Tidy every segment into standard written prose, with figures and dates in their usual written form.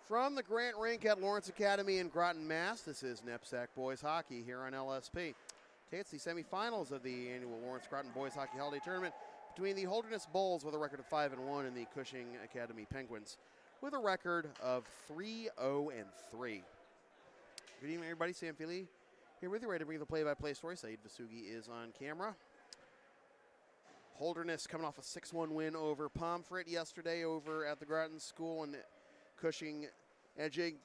From the Grant Rink at Lawrence Academy in Groton, Mass., this is NEPSAC Boys Hockey here on LSP. Today it's the semifinals of the annual Lawrence Groton Boys Hockey Holiday Tournament between the Holderness Bulls with a record of 5-1 and the Cushing Academy Penguins with a record of 3-0-3. Good evening, everybody. Sam Feely here with you, ready to bring you the play-by-play story. Saeed Vasugi is on camera. Holderness coming off a 6-1 win over Pomfret yesterday over at the Groton School, and Cushing edging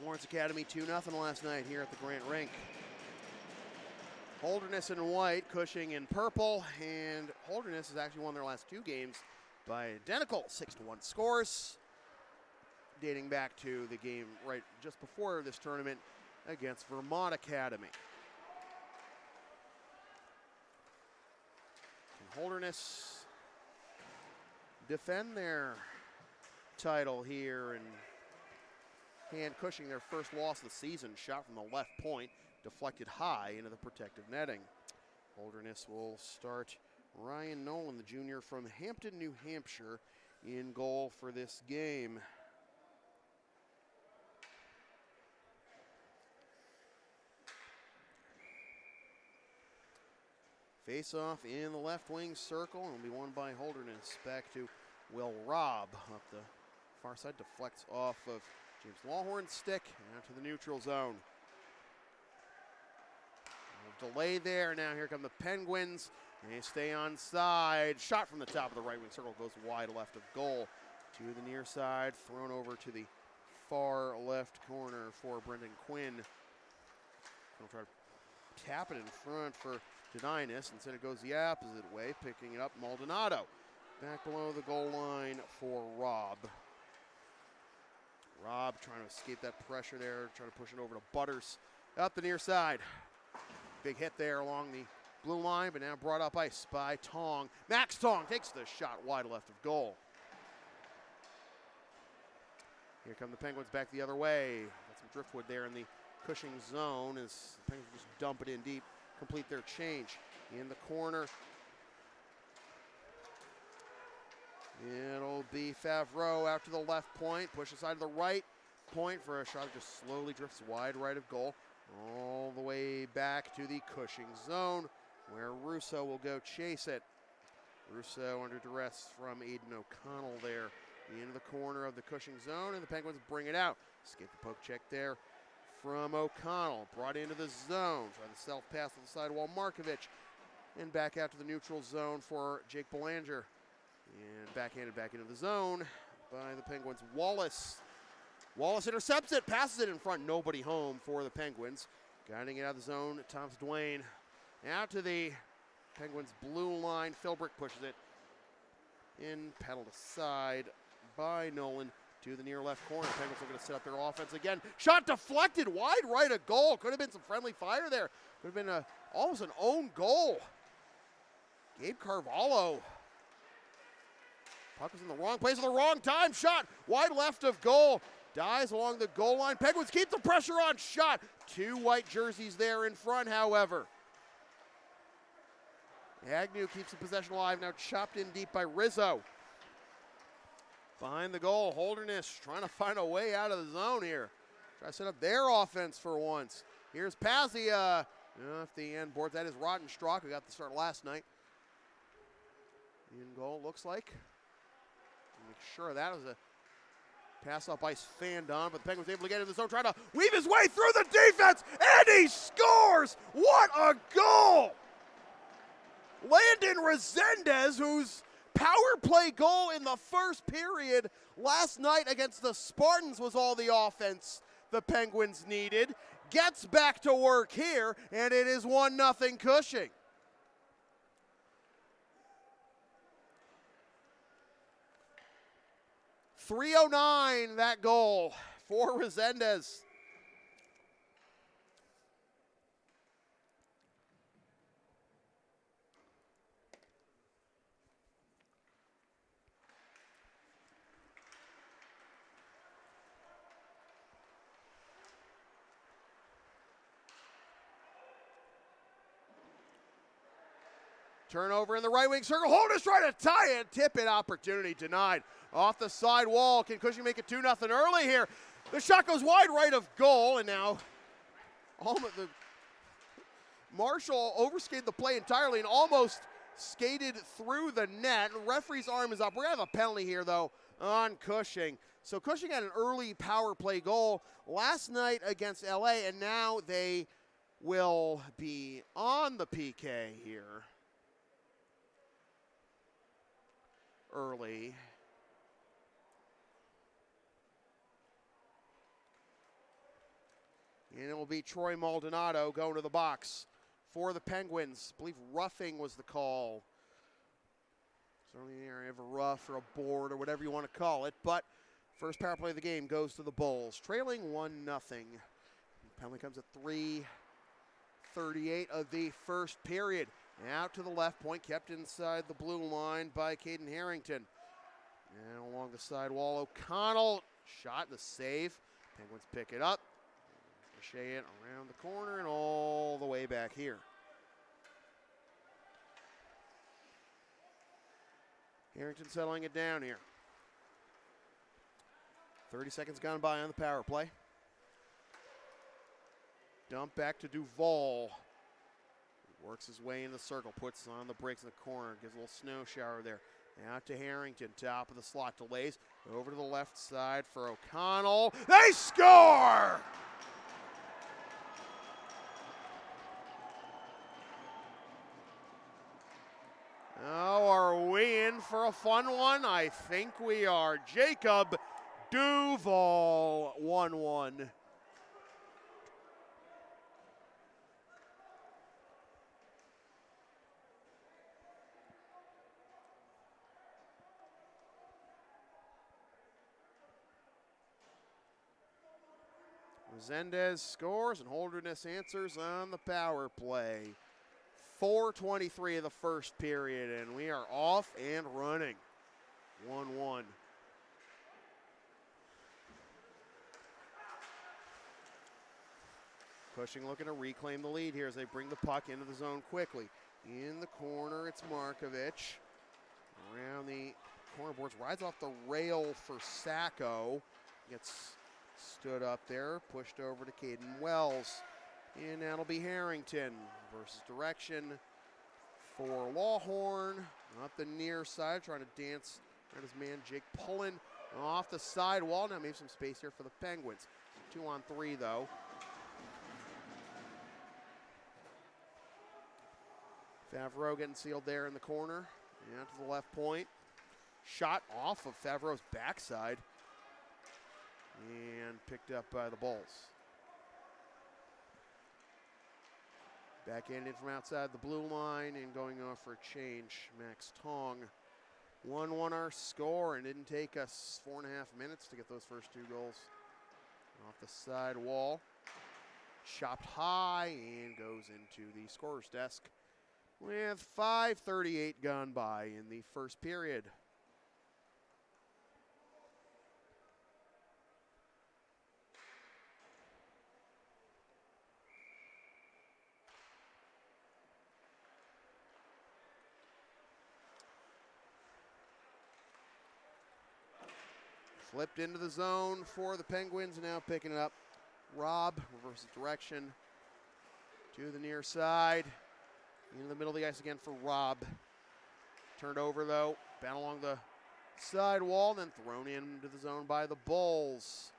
Lawrence Academy 2-0 last night here at the Grant Rink. Holderness in white, Cushing in purple, and Holderness has actually won their last two games by identical 6-1 scores, dating back to the game right just before this tournament against Vermont Academy. Can Holderness defend their title here and hand Cushing their first loss of the season? Shot from the left point, deflected high into the protective netting. Holderness will start Ryan Nolan, the junior from Hampton, New Hampshire, in goal for this game. Face-off in the left wing circle and will be won by Holderness. Back to Will Robb up the far side, deflects off of James Lawhorn's stick and out to the neutral zone. A delay there. Now here come the Penguins. They stay on side. Shot from the top of the right wing circle goes wide left of goal to the near side. Thrown over to the far left corner for Brendan Quinn. He'll try to tap it in front for Denynus. Instead it goes the opposite way, picking it up Maldonado. Back below the goal line for Robb. Robb trying to escape that pressure there, trying to push it over to Butters up the near side. Big hit there along the blue line, but now brought up ice by Tong. Max Tong takes the shot wide left of goal. Here come the Penguins back the other way. Got some driftwood there in the Cushing zone as the Penguins just dump it in deep, complete their change. In the corner, it'll be Favreau out to the left point, push aside to the right point for a shot that just slowly drifts wide right of goal, all the way back to the Cushing zone, where Russo will go chase it. Russo under duress from Aiden O'Connell there into the corner of the Cushing zone, and the Penguins bring it out. Escape the poke check there from O'Connell, brought into the zone, try the self-pass to the sidewall, Markovic, and back out to the neutral zone for Jake Belanger. And backhanded back into the zone by the Penguins. Wallace intercepts it, passes it in front, nobody home for the Penguins. Guiding it out of the zone, Thomas Dwayne. Out to the Penguins' blue line, Philbrick pushes it in, pedaled aside by Nolan to the near left corner. Penguins are going to set up their offense again. Shot deflected wide right of goal. Could have been some friendly fire there. Could have been almost an own goal. Gabe Carvalho. Puck was in the wrong place at the wrong time. Shot wide left of goal. Dies along the goal line. Penguins keep the pressure on. Shot. Two white jerseys there in front, however. Agnew keeps the possession alive. Now chopped in deep by Rizzo. Behind the goal, Holderness trying to find a way out of the zone here. Try to set up their offense for once. Here's Pazia. Off the end board. That is Rottenstrack, who got the start last night. In goal, looks like. Make sure that was a pass up ice fanned on, but the Penguins able to get in the zone, trying to weave his way through the defense, and he scores! What a goal! Landon Resendez, whose power play goal in the first period last night against the Spartans was all the offense the Penguins needed, gets back to work here, and it is 1-0 Cushing. .309 that goal for Resendez. Turnover in the right wing circle. Holderness trying to tie it. Tip it. Opportunity denied. Off the side wall. Can Cushing make it 2-0 early here? The shot goes wide right of goal, and now Marshall overskated the play entirely and almost skated through the net. The referee's arm is up. We're going to have a penalty here, though, on Cushing. So Cushing had an early power play goal last night against LA, and now they will be on the PK here early. And it will be Troy Maldonado going to the box for the Penguins. I believe roughing was the call. Certainly in the area of a rough or a board or whatever you want to call it. But first power play of the game goes to the Bulls, trailing 1-0. Penalty comes at 3:38 of the first period. Out to the left point, kept inside the blue line by Caden Harrington. And along the side wall, O'Connell shot the save. Penguins pick it up. Ricochet it around the corner and all the way back here. Harrington settling it down here. 30 seconds gone by on the power play. Dump back to Duvall. Works his way in the circle, puts on the brakes in the corner, gives a little snow shower there. Out to Harrington, top of the slot, delays. Over to the left side for O'Connell. They score! Oh, are we in for a fun one? I think we are. Jacob Duvall, 1-1. Resendez scores and Holderness answers on the power play. 4:23 of the first period, and we are off and running. 1-1. Cushing looking to reclaim the lead here as they bring the puck into the zone quickly. In the corner, it's Markovich. Around the corner boards, rides off the rail for Sacco. Gets stood up there, pushed over to Caden Wells. And that'll be Harrington versus direction for Lawhorn. Up the near side, trying to dance around his man Jake Pullen. Off the side wall, now maybe some space here for the Penguins. 2-on-3 though. Favreau getting sealed there in the corner. Out to the left point. Shot off of Favreau's backside. And picked up by the Bulls. Backhanded from outside the blue line and going off for a change, Max Tong. 1-1 our score, and didn't take us 4.5 minutes to get those first two goals. Off the side wall, chopped high and goes into the scorer's desk with 5:38 gone by in the first period. Flipped into the zone for the Penguins, now picking it up. Rob reverses direction to the near side. In the middle of the ice again for Rob. Turned over though, bound along the side wall, then thrown into the zone by the Bulls.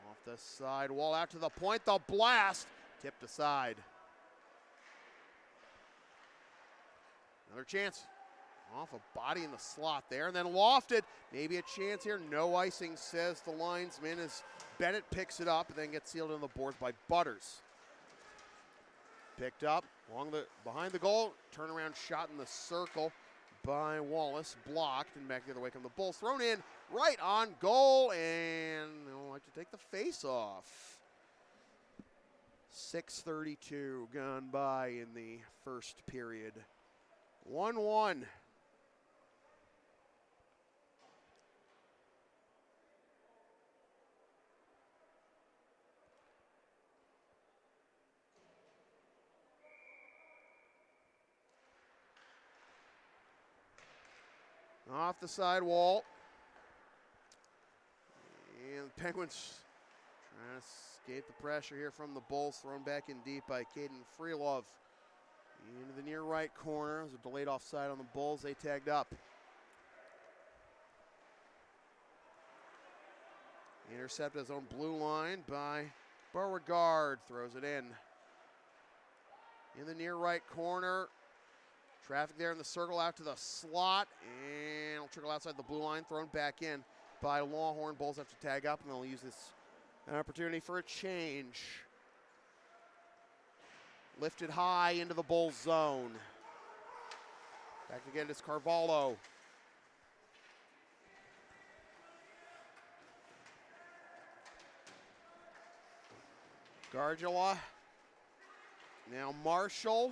Off the side wall, out to the point, the blast, tipped aside. Another chance. Off a body in the slot there, and then lofted. Maybe a chance here. No icing, says the linesman, as Bennett picks it up and then gets sealed on the boards by Butters. Picked up behind the goal. Turnaround shot in the circle by Wallace. Blocked, and back the other way come the Bulls. Thrown in right on goal, and they'll like to take the face off. 6:32 gone by in the first period. 1-1. Off the side wall. And the Penguins trying to escape the pressure here from the Bulls. Thrown back in deep by Caden Freelove. Into the near right corner. There's a delayed offside on the Bulls. They tagged up. Intercepted his own blue line by Beauregard. Throws it in. In the near right corner. Traffic there in the circle out to the slot. And it'll trickle outside the blue line. Thrown back in by Lawhorn. Bulls have to tag up, and they'll use this opportunity for a change. Lifted high into the Bulls zone. Back again is Carvalho. Gargula. Now Marshall.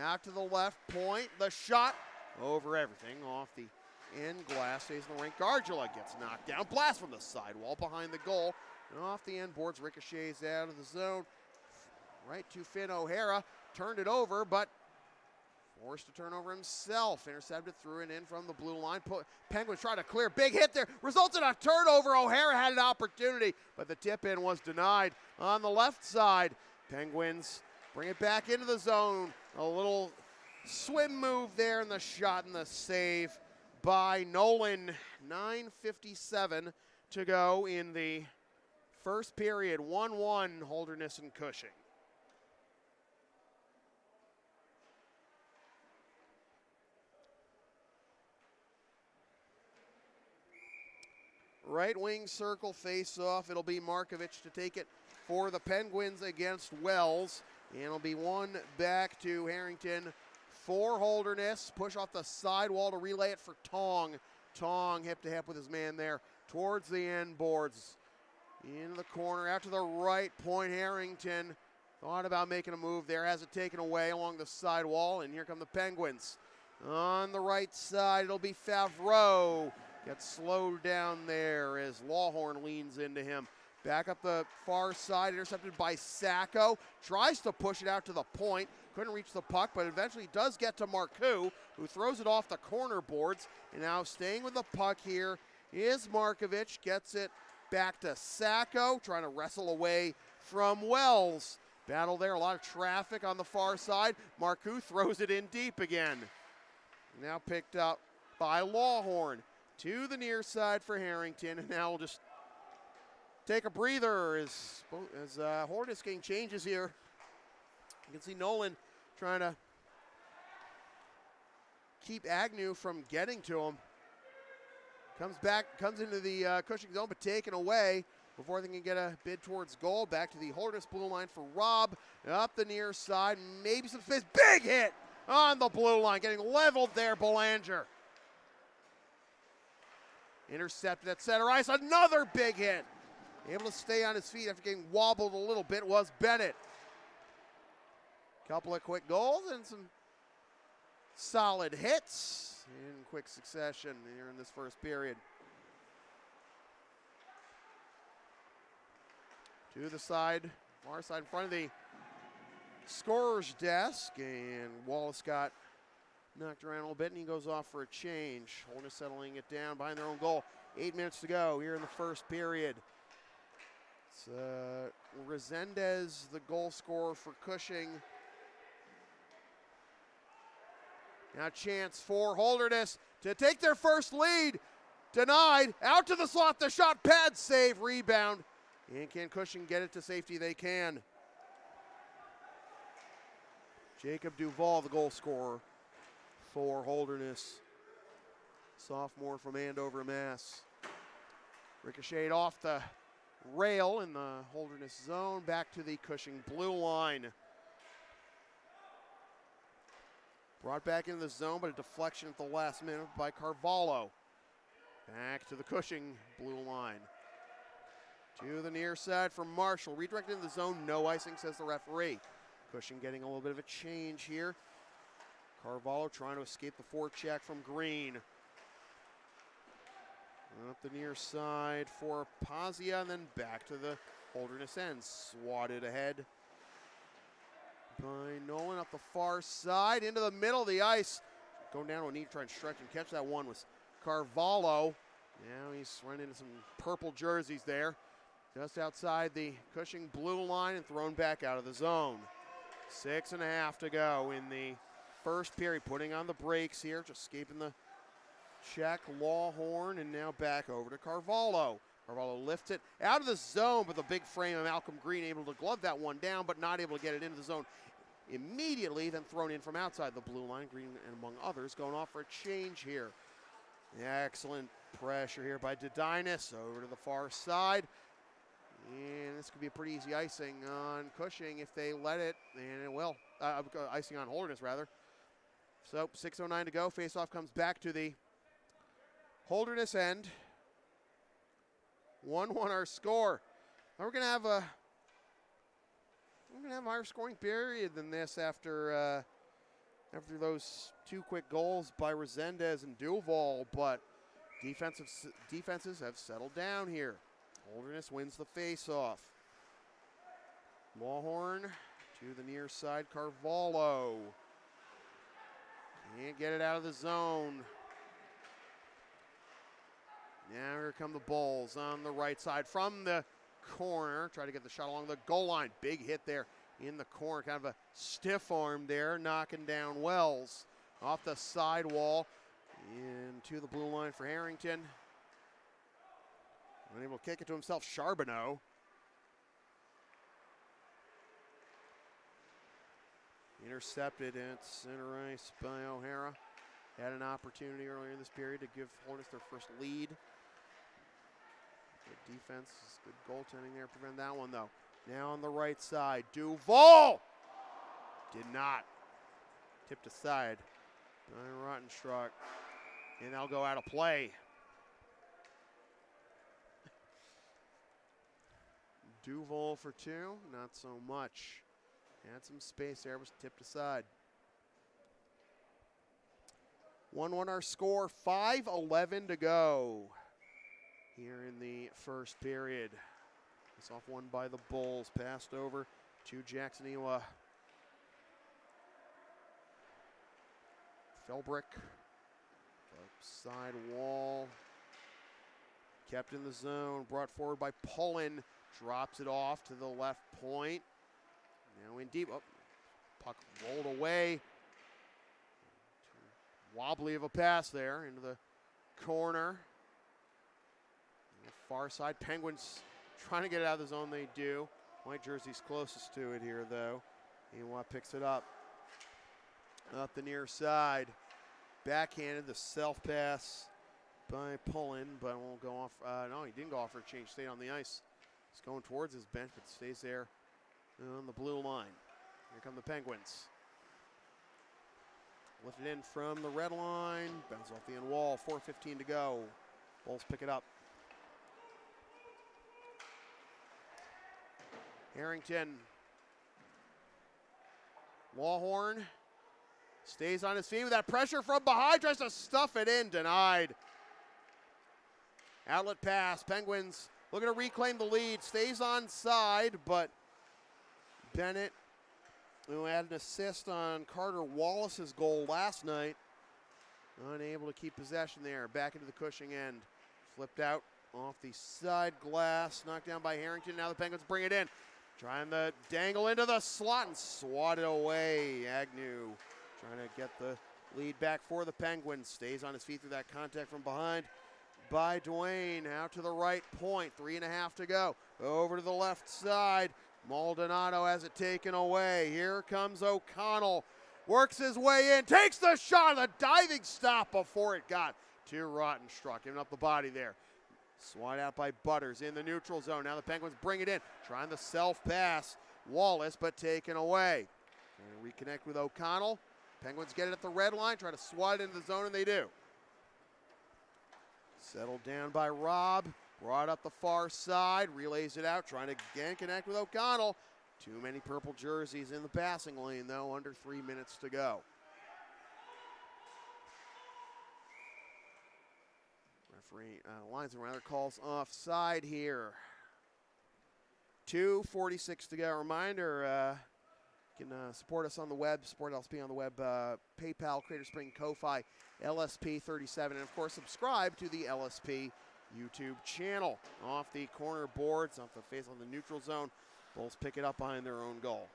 Out to the left point. The shot over everything off the end glass. Stays in the rink. Gargula gets knocked down. Blast from the sidewall behind the goal. And off the end boards. Ricochets out of the zone. Right to Finn O'Hara. Turned it over, but forced to turn over himself. Intercepted through and in from the blue line. Penguins try to clear. Big hit there. Results in a turnover. O'Hara had an opportunity, but the tip in was denied. On the left side, Penguins bring it back into the zone. A little swim move there in the shot and the save by Nolan. 9:57 to go in the first period. 1-1 Holderness and Cushing. Right wing circle face off. It'll be Markovic to take it for the Penguins against Wells. And it'll be one back to Harrington for Holderness. Push off the sidewall to relay it for Tong. Tong hip to hip with his man there towards the end boards. Into the corner, out to the right point. Harrington thought about making a move there. Has it taken away along the sidewall. And here come the Penguins. On the right side, it'll be Favreau. Gets slowed down there as Lawhorn leans into him. Back up the far side, intercepted by Sacco. Tries to push it out to the point. Couldn't reach the puck, but eventually does get to Marcoux, who throws it off the corner boards. And now staying with the puck here is Markovic. Gets it back to Sacco, trying to wrestle away from Wells. Battle there, a lot of traffic on the far side. Marcoux throws it in deep again. Now picked up by Lawhorn. To the near side for Harrington, and now we'll just take a breather as Holderness getting changes here. You can see Nolan trying to keep Agnew from getting to him. Comes into the Cushing zone, but taken away before they can get a bid towards goal. Back to the Holderness blue line for Robb. Up the near side, maybe some space. Big hit on the blue line, getting leveled there, Belanger. Intercepted at center ice, another big hit. Able to stay on his feet after getting wobbled a little bit was Bennett. Couple of quick goals and some solid hits in quick succession here in this first period. To the side, far side in front of the scorer's desk, and Wallace got knocked around a little bit, and he goes off for a change. Holderness settling it down behind their own goal. 8 minutes to go here in the first period. It's Resendez, the goal scorer for Cushing. Now chance for Holderness to take their first lead. Denied. Out to the slot. The shot pad save. Rebound. And can Cushing get it to safety? They can. Jacob Duval, the goal scorer for Holderness. Sophomore from Andover, Mass. Ricocheted off the rail in the Holderness zone. Back to the Cushing blue line. Brought back into the zone, but a deflection at the last minute by Carvalho. Back to the Cushing blue line. To the near side for Marshall. Redirected into the zone, no icing, says the referee. Cushing getting a little bit of a change here. Carvalho trying to escape the forecheck from Green. Up the near side for Pazia, and then back to the Holderness end. Swatted ahead by Nolan up the far side, into the middle of the ice. Going down on a knee to try and stretch and catch that one was Carvalho. Now he's run into some purple jerseys there. Just outside the Cushing blue line and thrown back out of the zone. 6.5 to go in the first period. Putting on the brakes here, just escaping the check. Lawhorn, and now back over to Carvalho. Carvalho lifts it out of the zone, but the big frame of Malcolm Green able to glove that one down, but not able to get it into the zone immediately, then thrown in from outside the blue line. Green, and among others, going off for a change here. Excellent pressure here by Holderness over to the far side. And this could be a pretty easy icing on Cushing if they let it, and it will. Icing on Holderness, rather. So 6:09 to go. Faceoff comes back to the Holderness end. 1-1 our score. Now we're gonna have a higher scoring period than this after those two quick goals by Resendez and Duval, but defenses have settled down here. Holderness wins the faceoff. Lawhorn to the near side. Carvalho can't get it out of the zone. Now here come the Bulls on the right side from the corner. Try to get the shot along the goal line. Big hit there in the corner. Kind of a stiff arm there, knocking down Wells off the side wall into the blue line for Harrington. Unable to kick it to himself, Charbonneau. Intercepted at center ice by O'Hara. Had an opportunity earlier in this period to give Holderness their first lead. Good defense, good goaltending there, prevent that one though. Now on the right side, Duval! Did not. Tipped aside by Rottenstruck. And they'll go out of play. Duval for two, not so much. Had some space there, was tipped aside. 1-1 our score, 5:11 to go here in the first period. This off one by the Bulls, passed over to Jackson Ewa. Felbrick, side wall, kept in the zone, brought forward by Pullen, drops it off to the left point. Now in deep, puck rolled away. Wobbly of a pass there into the corner. The far side, Penguins trying to get it out of the zone, they do. White jersey's closest to it here though. Ewa picks it up. Up the near side. Backhanded, the self pass by Pullen, but won't go off. No, he didn't go off for a change, stayed on the ice. He's going towards his bench, but stays there on the blue line. Here come the Penguins. Lifted in from the red line, bounces off the end wall, 4:15 to go. Bulls pick it up. Harrington. Lawhorn stays on his feet with that pressure from behind, tries to stuff it in, denied. Outlet pass, Penguins looking to reclaim the lead, stays on side, but Bennett, who had an assist on Carter Wallace's goal last night, unable to keep possession there. Back into the Cushing end. Flipped out off the side glass, knocked down by Harrington. Now the Penguins bring it in. Trying to dangle into the slot and swatted away. Agnew trying to get the lead back for the Penguins. Stays on his feet through that contact from behind by Dwayne. Out to the right point. 3.5 to go. Over to the left side. Maldonado has it taken away. Here comes O'Connell. Works his way in. Takes the shot. A diving stop before it got to Rottenstruck. Giving up the body there. Swat out by Butters in the neutral zone. Now the Penguins bring it in. Trying the self-pass. Wallace, but taken away. Reconnect with O'Connell. Penguins get it at the red line. Try to swat it into the zone, and they do. Settled down by Robb. Brought up the far side. Relays it out. Trying to again connect with O'Connell. Too many purple jerseys in the passing lane, though. Under 3 minutes to go. Referee, linesman rather, calls offside here. 2:46 to go. Reminder, You can support us on the web, support LSP on the web, PayPal, Creator Spring, Ko-Fi, LSP37, and of course subscribe to the LSP YouTube channel. Off the corner boards, off the face on the neutral zone, Bulls pick it up behind their own goal.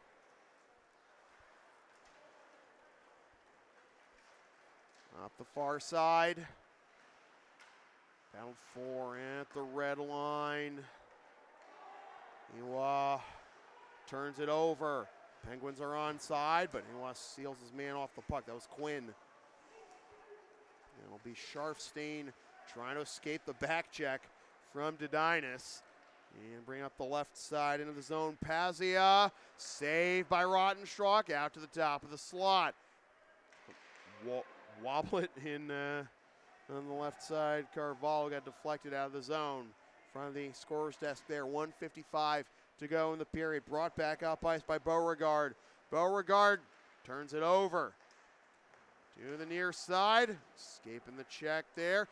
Up the far side. Battled for at the red line. Iwa turns it over. Penguins are onside, but Iwa seals his man off the puck. That was Quinn. It'll be Sharfstein trying to escape the back check from Dedinas. And bring up the left side into the zone. Pazia, saved by Rottenstruck, out to the top of the slot. Wobble it in on the left side. Carvalho got deflected out of the zone. In front of the scorer's desk there. 1:55 to go in the period. Brought back up ice by Beauregard. Beauregard turns it over to the near side. Escaping the check there.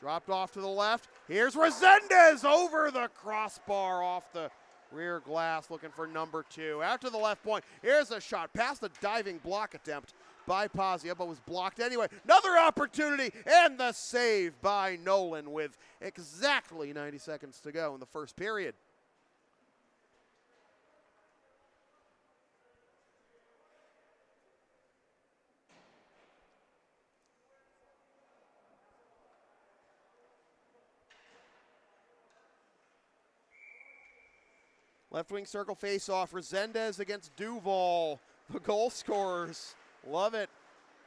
Dropped off to the left. Here's Resendez over the crossbar off the rear glass, looking for number 2. Out to the left point. Here's a shot past the diving block attempt by Pazia, but was blocked anyway. Another opportunity, and the save by Nolan with exactly 90 seconds to go in the first period. Left wing circle face-off. Resendez against Duval. The goal scorers love it.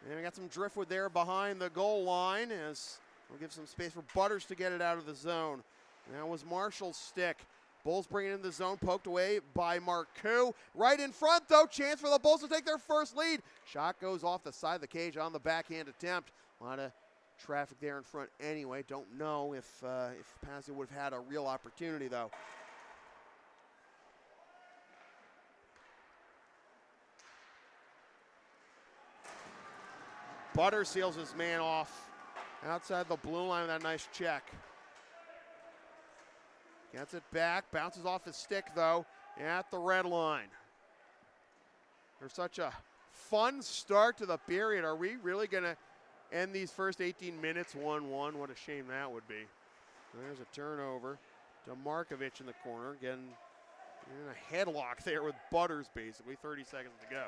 And we got some driftwood there behind the goal line as we'll give some space for Butters to get it out of the zone. That was Marshall's stick. Bulls bring it in the zone, poked away by Marcoux. Right in front, though, chance for the Bulls to take their first lead. Shot goes off the side of the cage on the backhand attempt. A lot of traffic there in front anyway. Don't know if Pazia would have had a real opportunity, though. Butter seals his man off outside the blue line with that nice check. Gets it back, bounces off his stick though, at the red line. There's such a fun start to the period. Are we really gonna end these first 18 minutes 1-1? What a shame that would be. There's a turnover to Markovic in the corner, getting in a headlock there with Butters basically, 30 seconds to go.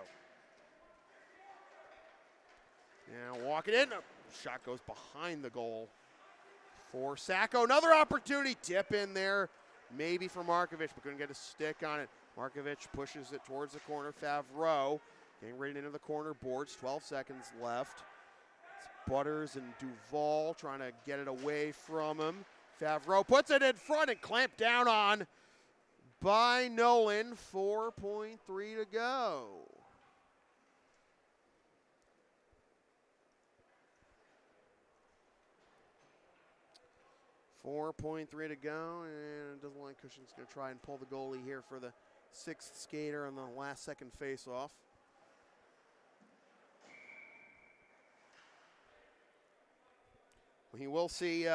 Now walking in, shot goes behind the goal for Sacco. Another opportunity, tip in there, maybe for Markovic, but couldn't get a stick on it. Markovic pushes it towards the corner. Favreau getting right into the corner boards, 12 seconds left. It's Butters and Duval trying to get it away from him. Favreau puts it in front and clamped down on by Nolan. 4.3 to go. 4.3 to go, and it doesn't look like Cushing's going to try and pull the goalie here for the 6th skater on the last second face-off. You will see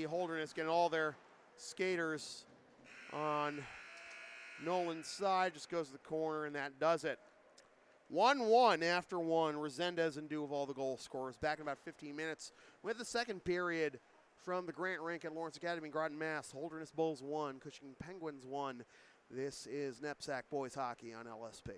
Holderness getting all their skaters on Nolan's side. Just goes to the corner, and that does it. 1-1 after one. Resendez and Duval, the goal scorers, back in about 15 minutes with the second period. From the Grant Rink at Lawrence Academy in Groton, Mass. Holderness Bulls 1, Cushing Penguins 1. This is NEPSAC Boys Hockey on LSP.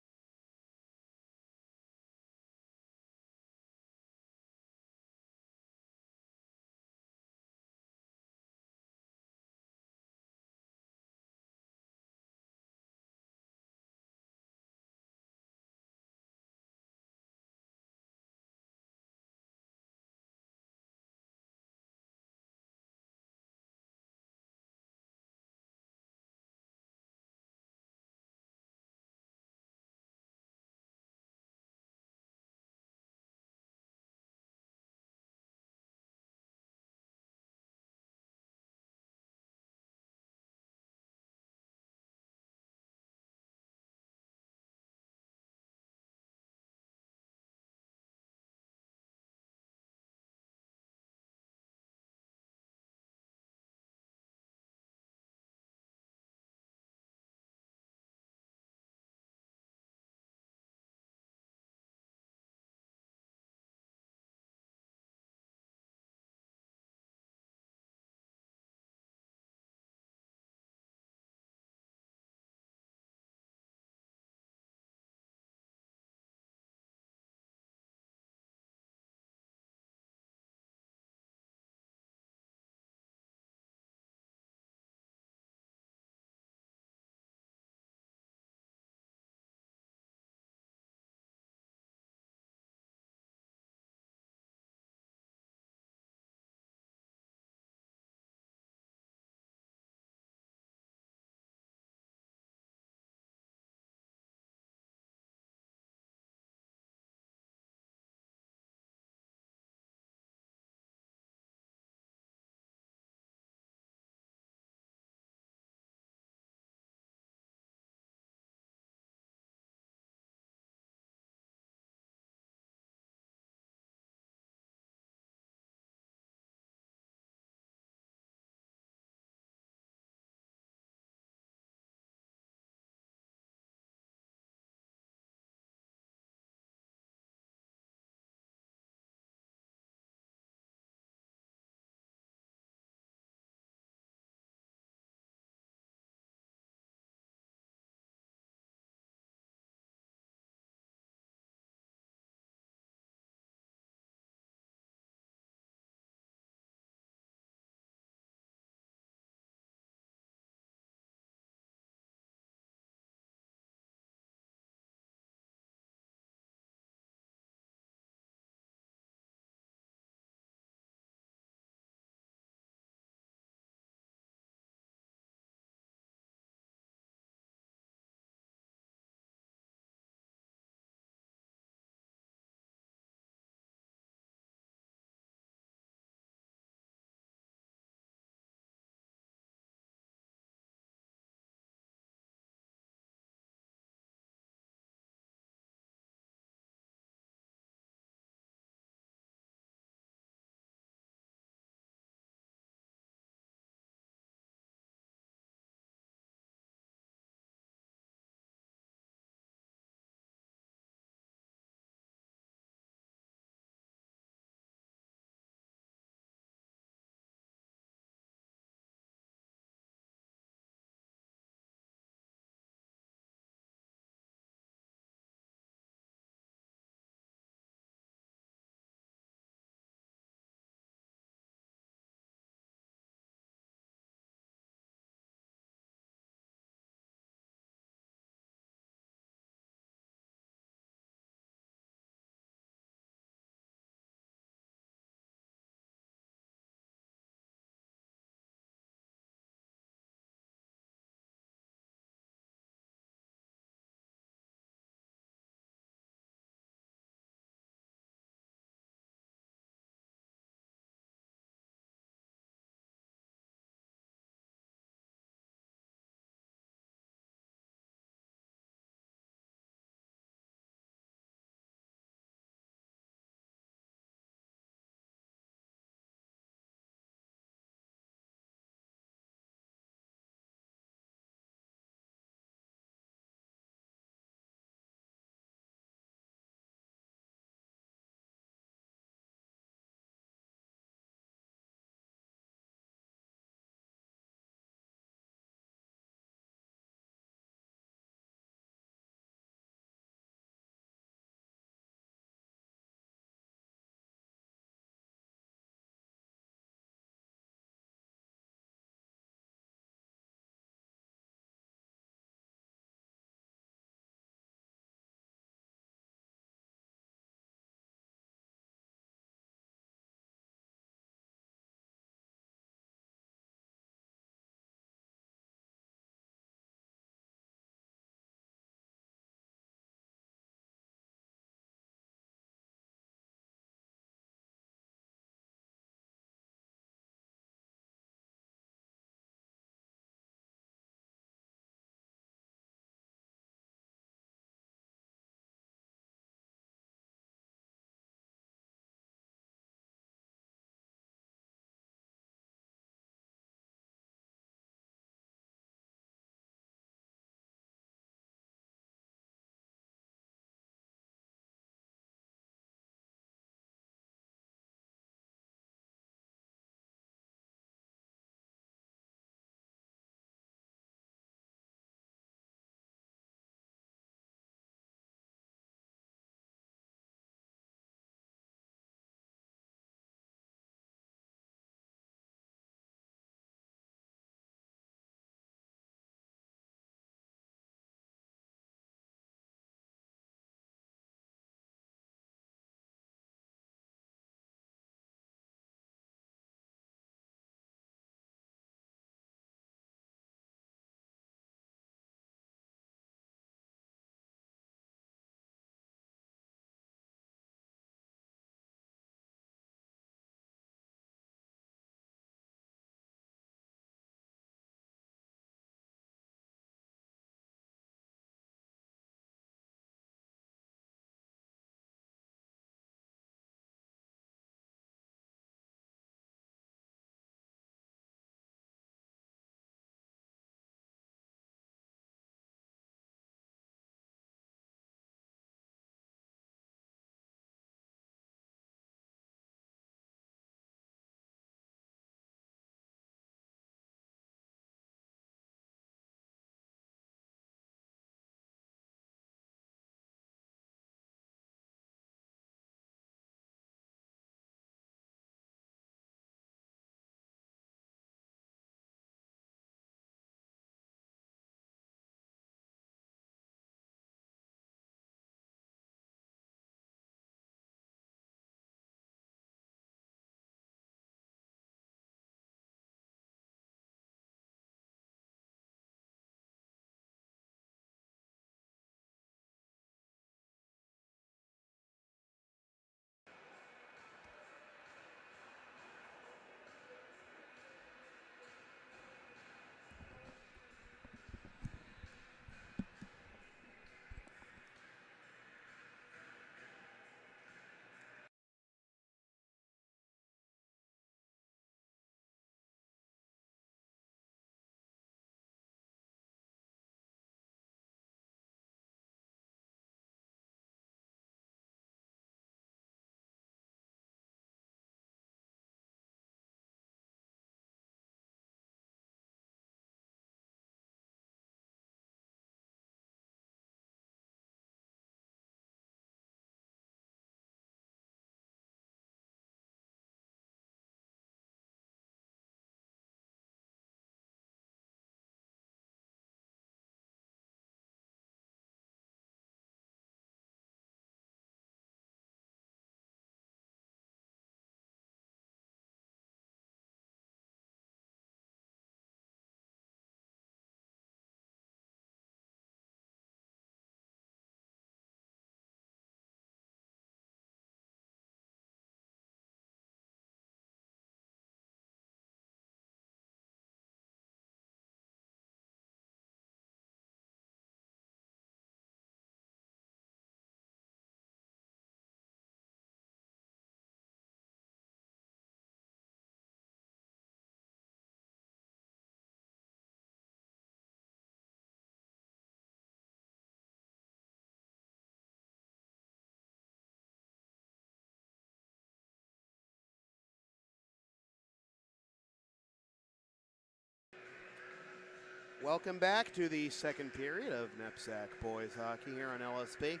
Welcome back to the second period of NEPSAC boys hockey here on LSP.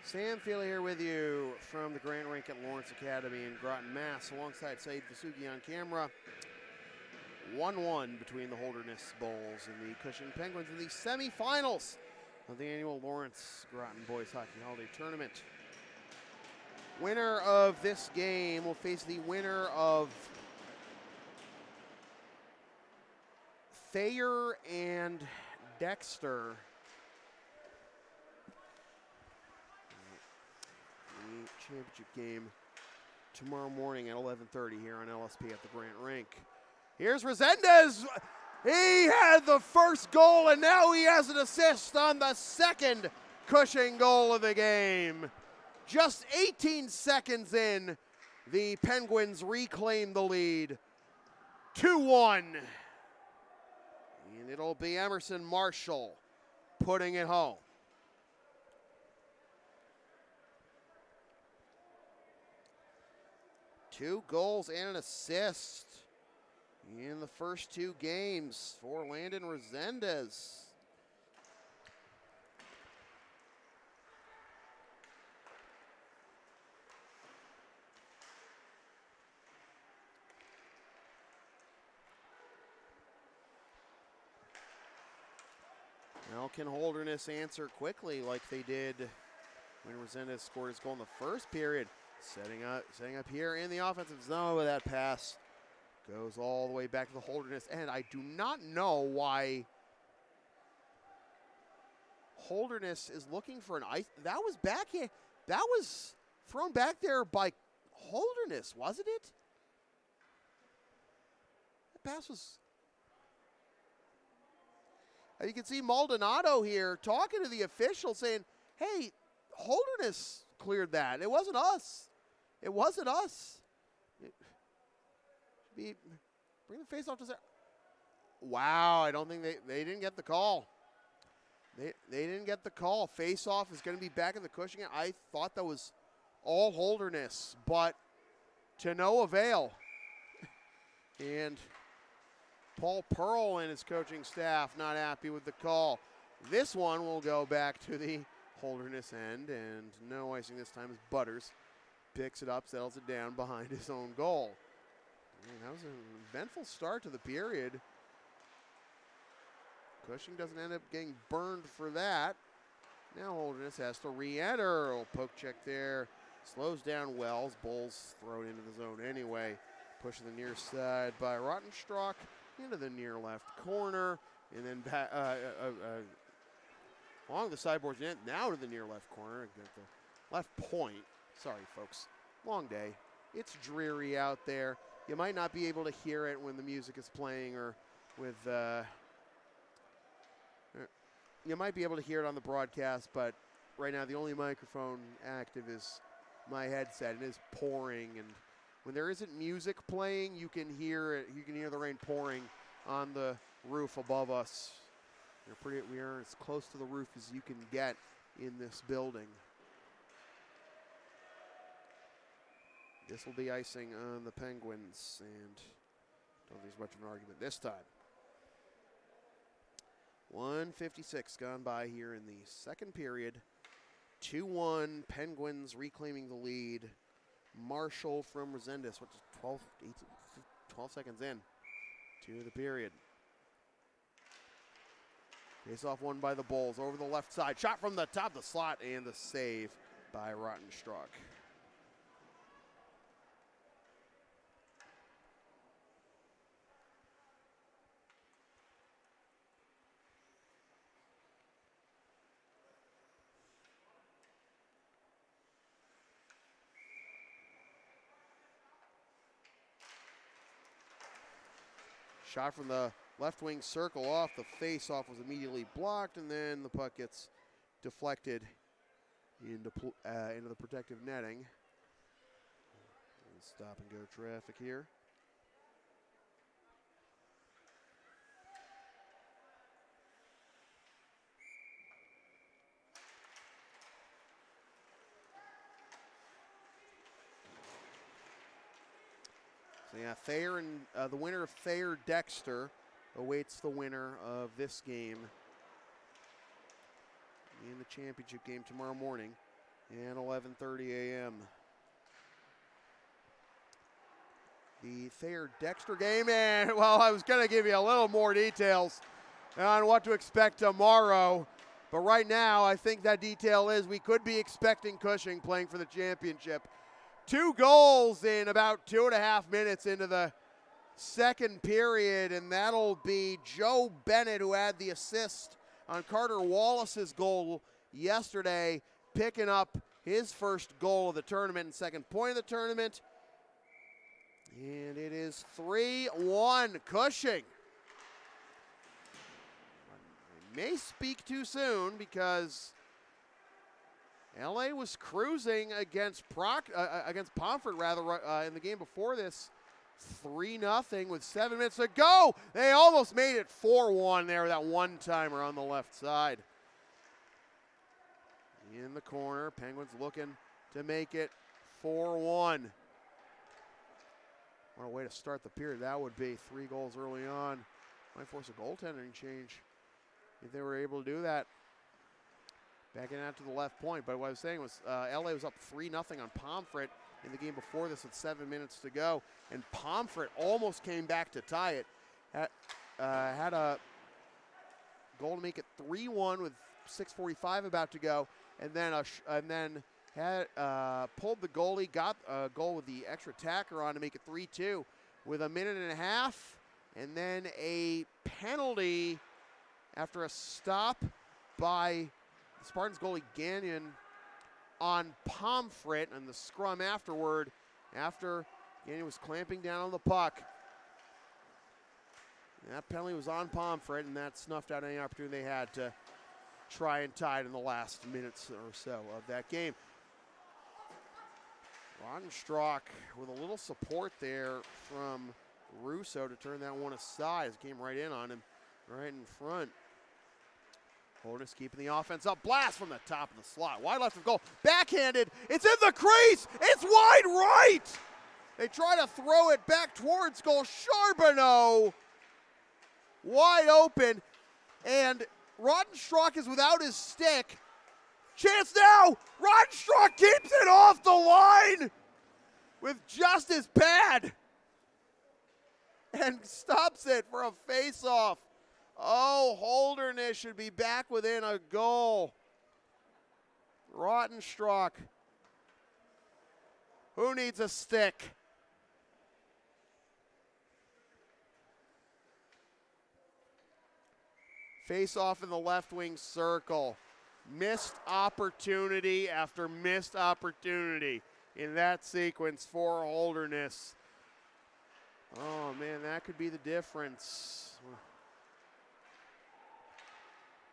Sam Feely here with you from the Grand Rink at Lawrence Academy in Groton, Mass. Alongside Said Vasugi on camera. 1-1 between the Holderness Bulls and the Cushing Penguins in the semifinals of the annual Lawrence Groton Boys Hockey Holiday Tournament. Winner of this game will face the winner of Thayer and Dexter. The championship game tomorrow morning at 11:30 here on LSP at the Grant Rink. Here's Resendez. He had the first goal, and now he has an assist on the second Cushing goal of the game. Just 18 seconds in, the Penguins reclaim the lead. 2-1. And it'll be Emerson Marshall putting it home. Two goals and an assist in the first two games for Landon Resendez. Now can Holderness answer quickly like they did when Resendez scored his goal in the first period? Setting up here in the offensive zone with that pass. Goes all the way back to the Holderness, and I do not know why Holderness is looking for an ice. That was backhand. That was thrown back there by Holderness, wasn't it? The pass was... You can see Maldonado here talking to the official saying, hey, Holderness cleared that. It wasn't us. It wasn't us. Bring the face off to there. Wow, I don't think they didn't get the call. They didn't get the call. Face off is going to be back in the Cushing. I thought that was all Holderness, but to no avail. And Paul Pearl and his coaching staff not happy with the call. This one will go back to the Holderness end, and no icing this time as Butters picks it up, settles it down behind his own goal. And that was an eventful start to the period. Cushing doesn't end up getting burned for that. Now Holderness has to re-enter. Oh, poke check there. Slows down Wells. Bulls throw it into the zone anyway. Push to the near side by Rottenstruck into the near left corner. And then back along the sideboards, now to the near left corner. At the left point. Sorry, folks. Long day. It's dreary out there. You might not be able to hear it when the music is playing, or with, you might be able to hear it on the broadcast, but right now the only microphone active is my headset, and it is pouring, and when there isn't music playing, you can hear it. You can hear the rain pouring on the roof above us. We are as close to the roof as you can get in this building. This will be icing on the Penguins, and don't think there's much of an argument this time. 1:56 gone by here in the second period. 2-1, Penguins reclaiming the lead. Marshall from Resendez, 12 seconds in to the period. Face-off won by the Bulls over the left side. Shot from the top of the slot, and the save by Rottenstruck. Shot from the left wing circle off. The face-off was immediately blocked, and then the puck gets deflected into the protective netting. Stop and go traffic here. So yeah, Thayer and the winner of Thayer Dexter awaits the winner of this game in the championship game tomorrow morning at 11:30 a.m. The Thayer-Dexter game, and well, I was going to give you a little more details on what to expect tomorrow, but right now I think that detail is we could be expecting Cushing playing for the championship. 2 goals in about 2.5 minutes into the second period, and that'll be Joe Bennett, who had the assist on Carter Wallace's goal yesterday, picking up his first goal of the tournament and second point of the tournament. And it is 3-1 Cushing. I may speak too soon because LA was cruising against Pomfret in the game before this. 3-0 with 7 minutes to go. They almost made it 4-1 there with that one-timer on the left side. In the corner, Penguins looking to make it 4-1. What a way to start the period that would be. 3 goals early on. Might force a goaltending change if they were able to do that. Backing out to the left point. But what I was saying was LA was up 3-0 on Pomfret in the game before this with 7 minutes to go. And Pomfret almost came back to tie it. Had a goal to make it 3-1 with 6:45 about to go. And then had pulled the goalie, got a goal with the extra tacker on to make it 3-2 with a minute and a half, and then a penalty after a stop by the Spartans goalie Gagnon on Pomfret, and the scrum afterward after Gagnon was clamping down on the puck. And that penalty was on Pomfret, and that snuffed out any opportunity they had to try and tie it in the last minutes or so of that game. Rodenstruck with a little support there from Russo to turn that one aside. It came right in on him, right in front. Holderness keeping the offense up. Blast from the top of the slot. Wide left of goal. Backhanded. It's in the crease. It's wide right. They try to throw it back towards goal. Charbonneau wide open. And Rodenstruck is without his stick. Chance now. Rodenstruck keeps it off the line with just his pad and stops it for a face-off. Oh, Holderness should be back within a goal. Rodenstruck. Who needs a stick? Face-off in the left wing circle. Missed opportunity after missed opportunity in that sequence for Holderness. Oh, man, that could be the difference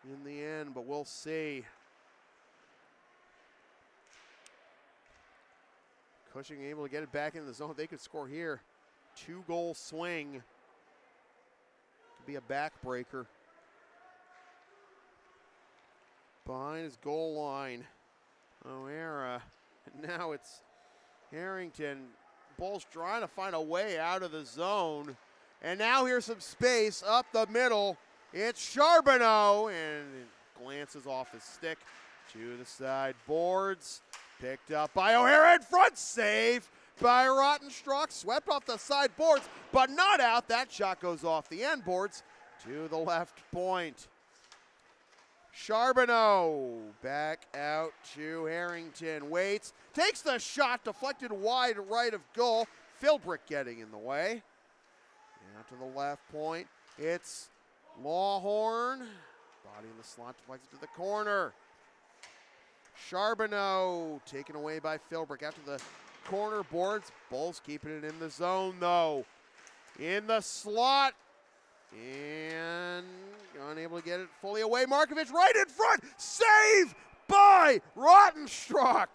in the end, but we'll see. Cushing able to get it back in the zone. They could score here. 2-goal swing. Could be a backbreaker. Behind his goal line, O'Hara. Now it's Harrington. Bull's trying to find a way out of the zone. And now here's some space up the middle. It's Charbonneau, and it glances off his stick to the side boards. Picked up by O'Hara in front. Save by Rodenstruck. Swept off the side boards, but not out. That shot goes off the end boards to the left point. Charbonneau back out to Harrington. Waits, takes the shot, deflected wide right of goal. Philbrick getting in the way. Out to the left point. It's Lawhorn. Body in the slot, deflects it to the corner. Charbonneau taken away by Philbrick out to the corner boards. Bulls keeping it in the zone though. In the slot. And unable to get it fully away. Markovich right in front. Save by Rodenstruck.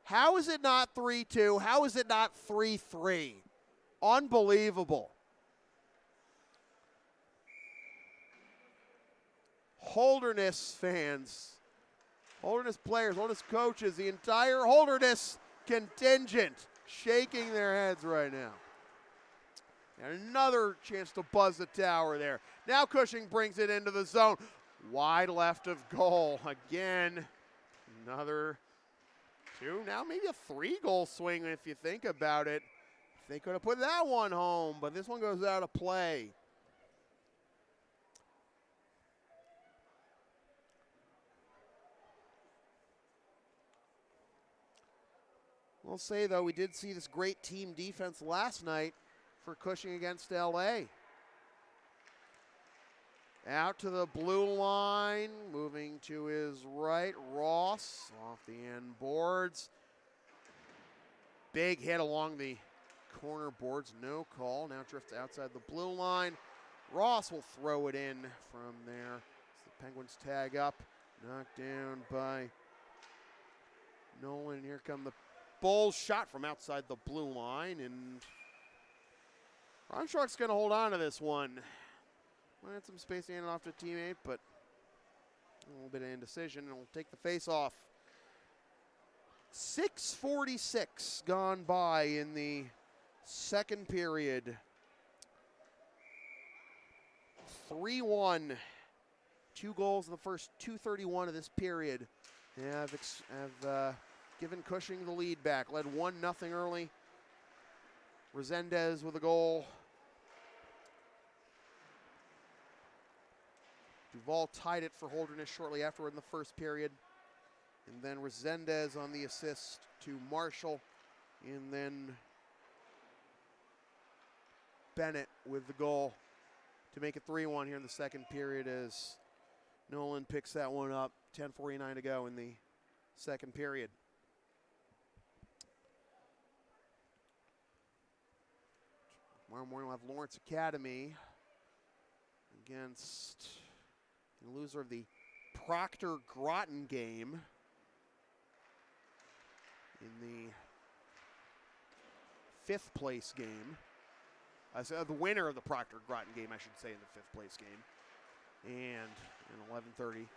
How is it not 3-2? How is it not 3-3? Unbelievable. Holderness fans Holderness players, Holderness coaches, the entire Holderness contingent shaking their heads right now. And another chance to buzz the tower there. Now Cushing brings it into the zone. Wide left of goal. Again, another two, now maybe a 3-goal swing if you think about it. They could have put that one home, but this one goes out of play. We'll say, though, we did see this great team defense last night for Cushing against LA. Out to the blue line, moving to his right, Ross off the end boards. Big hit along the corner boards, no call. Now drifts outside the blue line. Ross will throw it in from there. As the Penguins tag up, knocked down by Nolan. Here come the Bulls, shot from outside the blue line, and Armstrong's going to hold on to this one. Had some space to hand it off to a teammate, but a little bit of indecision, and we'll take the face off. 6:46 gone by in the second period. 3-1. 2 goals in the first 2:31 of this period have given Cushing the lead back. Led 1-0 early. Resendez with a goal. Duval tied it for Holderness shortly afterward in the first period. And then Resendez on the assist to Marshall. And then Bennett with the goal to make it 3-1 here in the second period as Nolan picks that one up. 10:49 to go in the second period. Tomorrow morning we'll have Lawrence Academy against the loser of the Proctor-Groton game in the 5th place game. The winner of the Proctor-Groton game, I should say, in the 5th place game. And in 11:30.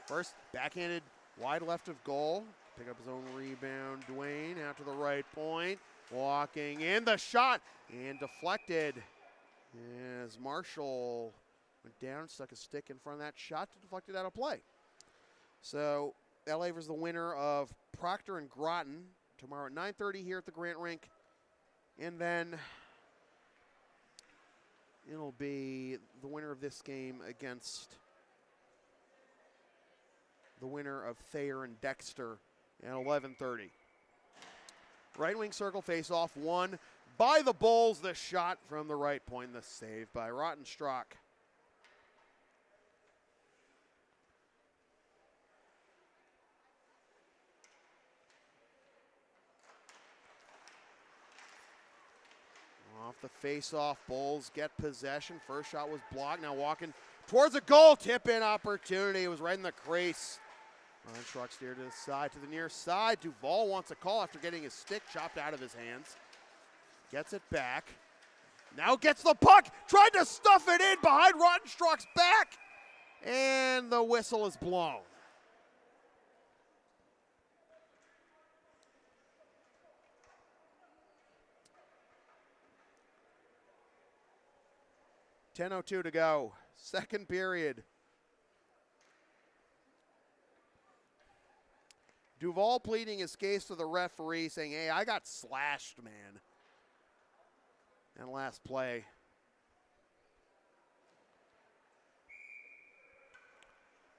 First, backhanded wide left of goal. Pick up his own rebound. Dwayne out to the right point. Walking in the shot and deflected as Marshall went down, stuck a stick in front of that shot to deflect it out of play. So LA was the winner of Proctor and Groton tomorrow at 9:30 here at the Grant Rink. And then it'll be the winner of this game against the winner of Thayer and Dexter at 11:30. Right wing circle face-off won by the Bulls. The shot from the right point, the save by Rottenstrack. Off the face-off, Bulls get possession. First shot was blocked. Now walking towards a goal. Tip-in opportunity. It was right in the crease. Rottenstrack steered to the side, to the near side. Duval wants a call after getting his stick chopped out of his hands. Gets it back. Now gets the puck. Tried to stuff it in behind Rottenstrack's back. And the whistle is blown. .10:02 to go. Second period. Duval pleading his case to the referee, saying, hey, I got slashed, man. And last play.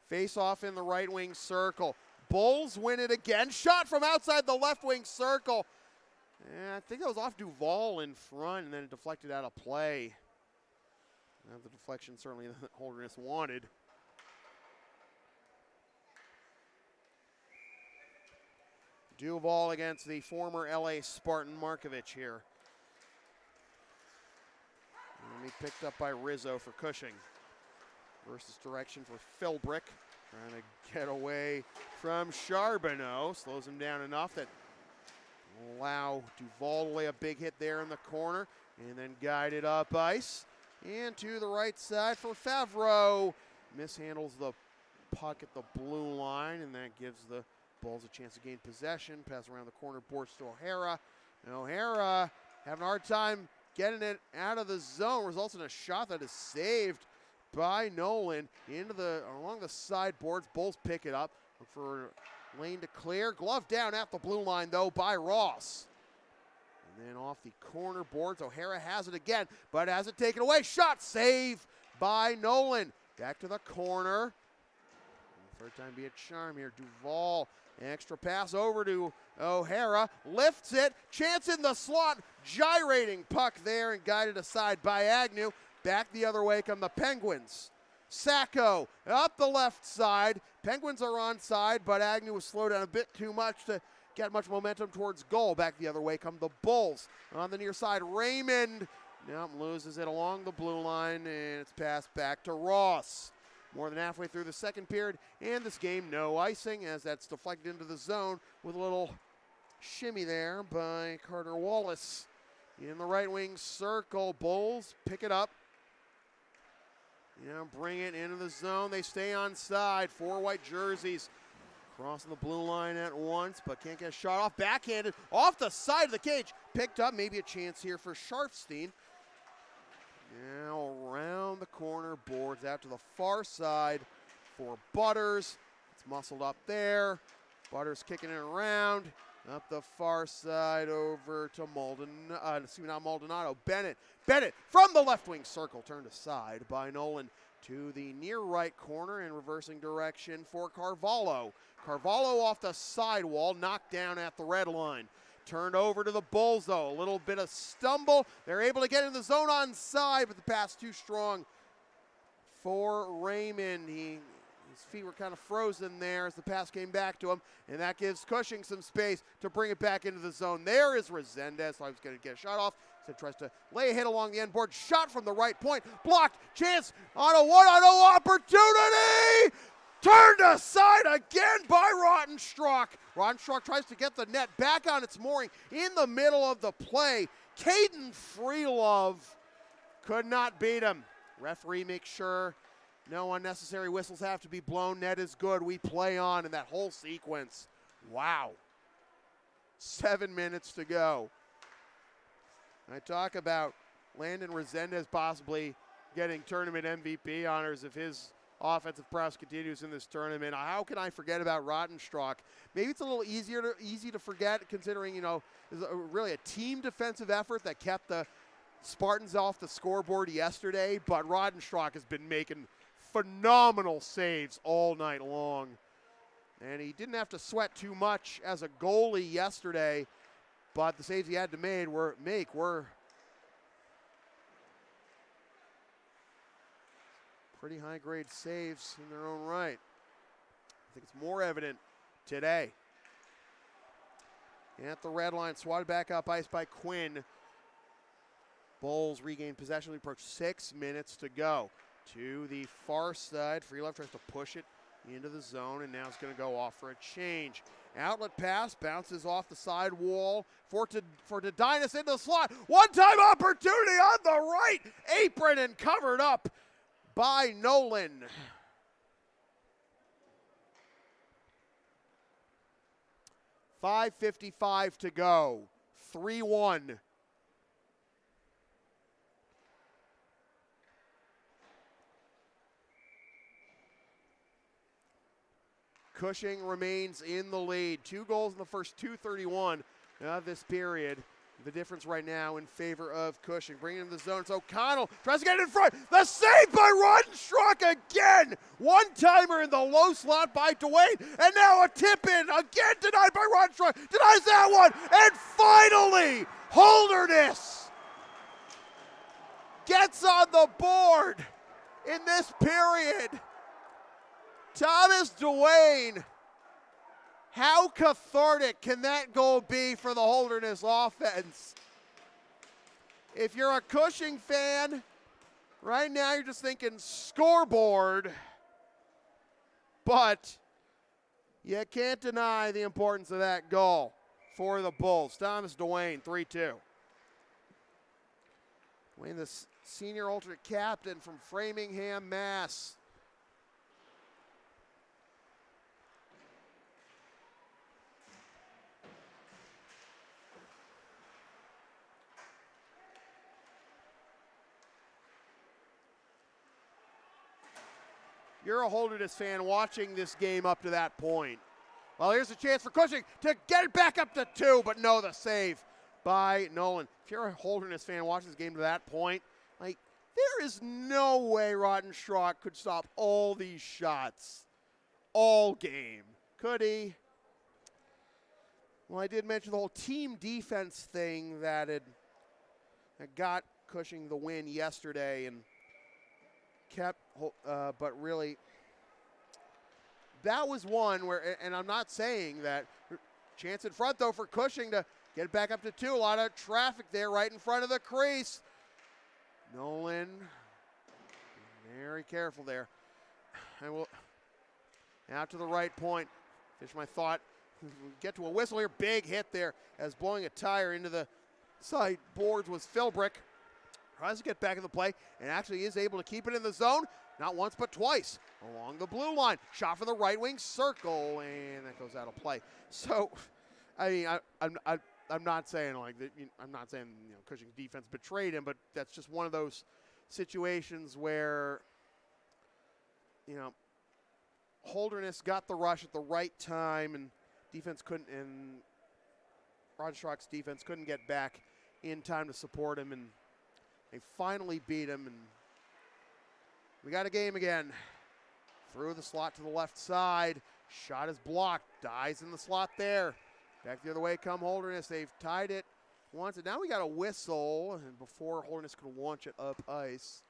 Face off in the right wing circle. Bulls win it again. Shot from outside the left wing circle. And I think that was off Duval in front, and then it deflected out of play. The deflection certainly that Holderness wanted. Duval against the former LA Spartan Markovich here. And he picked up by Rizzo for Cushing. Versus direction for Philbrick. Trying to get away from Charbonneau. Slows him down enough that will allow Duval to lay a big hit there in the corner. And then guided up ice. And to the right side for Favreau. Mishandles the puck at the blue line, and that gives the Bulls a chance to gain possession. Pass around the corner, boards to O'Hara. And O'Hara having a hard time getting it out of the zone. Results in a shot that is saved by Nolan along the sideboards. Bulls pick it up. Look for lane to clear. Glove down at the blue line, though, by Ross. And then off the corner boards, O'Hara has it again, but has it taken away. Shot save by Nolan. Back to the corner. Third time be a charm here. Duvall, extra pass over to O'Hara. Lifts it. Chance in the slot. Gyrating puck there and guided aside by Agnew. Back the other way come the Penguins. Sacco up the left side. Penguins are onside, but Agnew was slowed down a bit too much to get much momentum towards goal. Back the other way come the Bulls. On the near side, Raymond now loses it along the blue line, and it's passed back to Ross. More than halfway through the second period, and this game, no icing, as that's deflected into the zone with a little shimmy there by Carter Wallace. In the right wing circle, Bulls pick it up. Bring it into the zone. They stay on side. 4 white jerseys crossing the blue line at once, but can't get a shot off. Backhanded off the side of the cage. Picked up. Maybe a chance here for Sharfstein. Now around the corner, boards out to the far side for Butters. It's muscled up there. Butters kicking it around. Up the far side over to Maldonado. Bennett from the left wing circle, turned aside by Nolan to the near right corner and reversing direction for Carvalho. Carvalho off the sidewall, knocked down at the red line. Turned over to the Bulls, though. A little bit of stumble. They're able to get in the zone onside, but the pass too strong for Raymond. His feet were kind of frozen there as the pass came back to him, and that gives Cushing some space to bring it back into the zone. There is Resendez. So I was going to get a shot off. So tries to lay a hit along the end board. Shot from the right point. Blocked. Chance on a 1-on-0 opportunity. Turned aside again by Rottenstruck. Rottenstruck tries to get the net back on its mooring in the middle of the play. Caden Freelove could not beat him. Referee makes sure no unnecessary whistles have to be blown. Net is good. We play on in that whole sequence. Wow. 7 minutes to go. I talk about Landon Resendez possibly getting tournament MVP honors if his offensive prowess continues in this tournament. How can I forget about Rottenstruck? Maybe it's a little easy to forget, considering, it was really a team defensive effort that kept the Spartans off the scoreboard yesterday, but Rottenstruck has been making phenomenal saves all night long. And he didn't have to sweat too much as a goalie yesterday, but the saves he had to make were pretty high-grade saves in their own right. I think it's more evident today. At the red line, swatted back up ice by Quinn. Bulls regain possession. We approach 6 minutes to go. To the far side, Freelove tries to push it into the zone, and now it's going to go off for a change. Outlet pass, bounces off the side wall for Todinas into the slot. One-time opportunity on the right apron and covered up by Nolan. .5:55 to go. 3-1. Cushing remains in the lead. 2 goals in the first 2:31 of this period. The difference right now in favor of Cushing. Bringing in the zone. It's O'Connell. Tries to get it in front. The save by Rottenstruck again. One-timer in the low slot by Dwayne. And now a tip-in. Again denied by Rottenstruck. Denies that one. And finally, Holderness gets on the board in this period. Thomas Dwayne. How cathartic can that goal be for the Holderness offense? If you're a Cushing fan, right now you're just thinking scoreboard, but you can't deny the importance of that goal for the Bulls. Thomas Dwayne, 3-2. Dwayne, the senior alternate captain from Framingham, Mass. you're a Holderness fan watching this game up to that point. Well, here's a chance for Cushing to get it back up to 2, but no, the save by Nolan. If you're a Holderness fan watching this game to that point, like, there is no way Rottenschrock could stop all these shots all game. Could he? Well, I did mention the whole team defense thing that got Cushing the win yesterday and kept, but really, that was one where, and I'm not saying that, chance in front though for Cushing to get it back up to 2. A lot of traffic there right in front of the crease. Nolan, very careful there. And we'll, out to the right point. Finish my thought. We get to a whistle here. Big hit there as blowing a tire into the side boards was Philbrick. Tries to get back in the play and actually is able to keep it in the zone. Not once but twice along the blue line. Shot for the right wing circle, and that goes out of play. So, I mean, I'm not saying like that. I'm not saying Cushing's defense betrayed him, but that's just one of those situations where Holderness got the rush at the right time, and defense couldn't, and Rottenschrock's defense couldn't get back in time to support him, and they finally beat him, and we got a game again. Through the slot to the left side, shot is blocked, dies in the slot there. Back the other way come Holderness. They've tied it once, and now we got a whistle, and before Holderness could launch it up ice.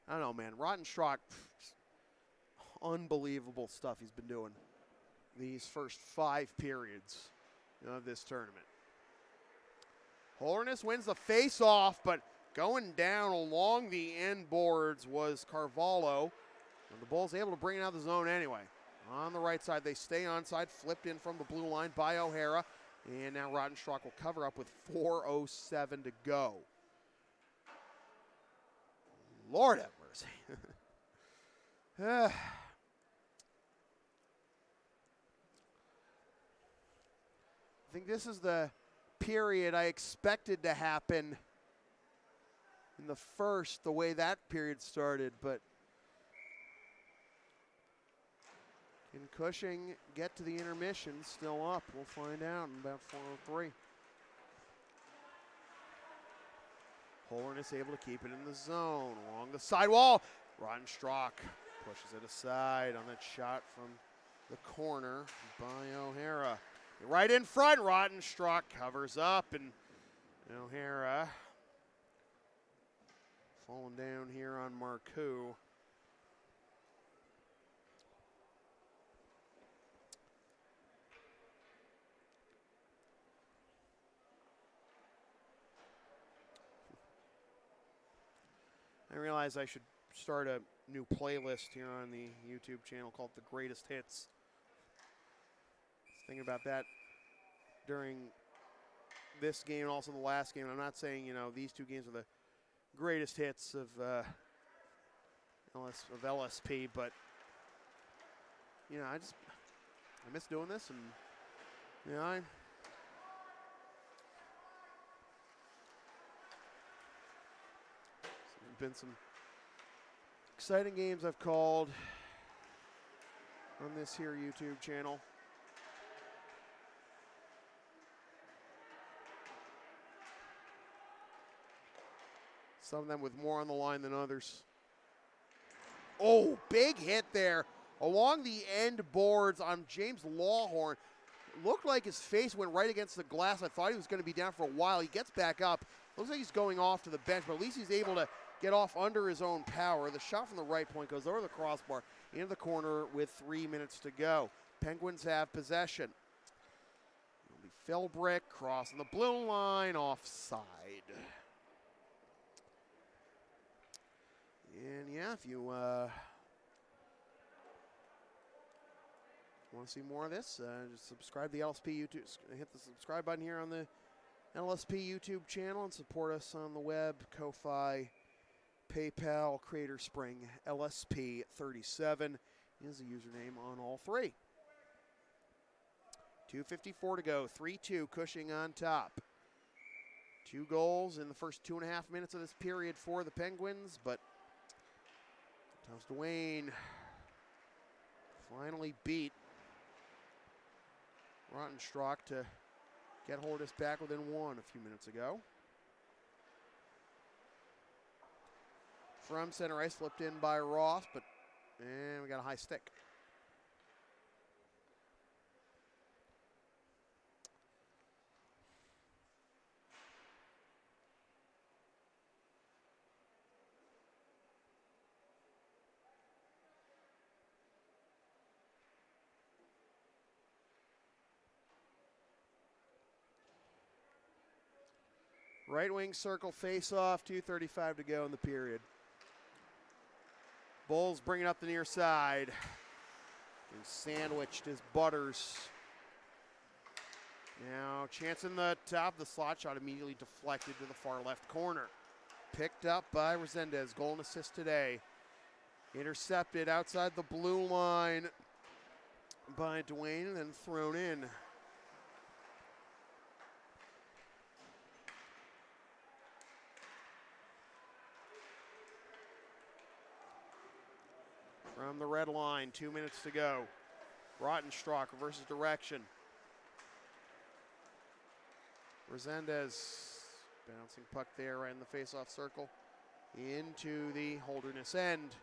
I don't know, man. Rottenschrock, unbelievable stuff he's been doing these first 5 periods of this tournament. Holderness wins the face-off, but going down along the end boards was Carvalho. And the Bulls able to bring it out of the zone anyway. On the right side, they stay onside, flipped in from the blue line by O'Hara. And now Rottenschrock will cover up with 4:07 to go. Lord have mercy. I think this is the period I expected to happen in the first, the way that period started, but can Cushing get to the intermission? Still up. We'll find out in about 4:03. Holderness able to keep it in the zone along the sidewall. Rottenschrock pushes it aside on that shot from the corner by O'Hara. Right in front, Rottenschrock covers up, and O'Hara falling down here on Marcoux. I realize I should start a new playlist here on the YouTube channel called The Greatest Hits. I was thinking about that during this game and also the last game. I'm not saying, these 2 games are the greatest hits of LSP, but, I miss doing this, and, been some exciting games I've called on this here YouTube channel. Some of them with more on the line than others. Oh, big hit there along the end boards on James Lawhorn. Looked like his face went right against the glass. I thought he was going to be down for a while. He gets back up. Looks like he's going off to the bench, but at least he's able to get off under his own power. The shot from the right point goes over the crossbar into the corner with 3 minutes to go. Penguins have possession. It'll be Philbrick crossing the blue line, offside. And yeah, if you want to see more of this, just subscribe to the LSP YouTube. Hit the subscribe button here on the LSP YouTube channel and support us on the web, Ko-Fi, PayPal Crater Spring LSP 37 is the username on all three. 2:54 to go, 3-2, Cushing on top. 2 goals in the first 2.5 minutes of this period for the Penguins, but Thomas Dwayne finally beat Rottenstrack to get Holderness back within 1 a few minutes ago. From center ice, flipped in by Ross, but we got a high stick. Right wing circle face off, 2:35 to go in the period. Bulls bringing up the near side. And sandwiched as Butters. Now, chance in the top of the slot, shot immediately deflected to the far left corner. Picked up by Resendez, goal and assist today. Intercepted outside the blue line by Dwayne and then thrown in. From the red line, 2 minutes to go. Rottenstrack reverses direction. Resendez bouncing puck there right in the face-off circle into the Holderness end.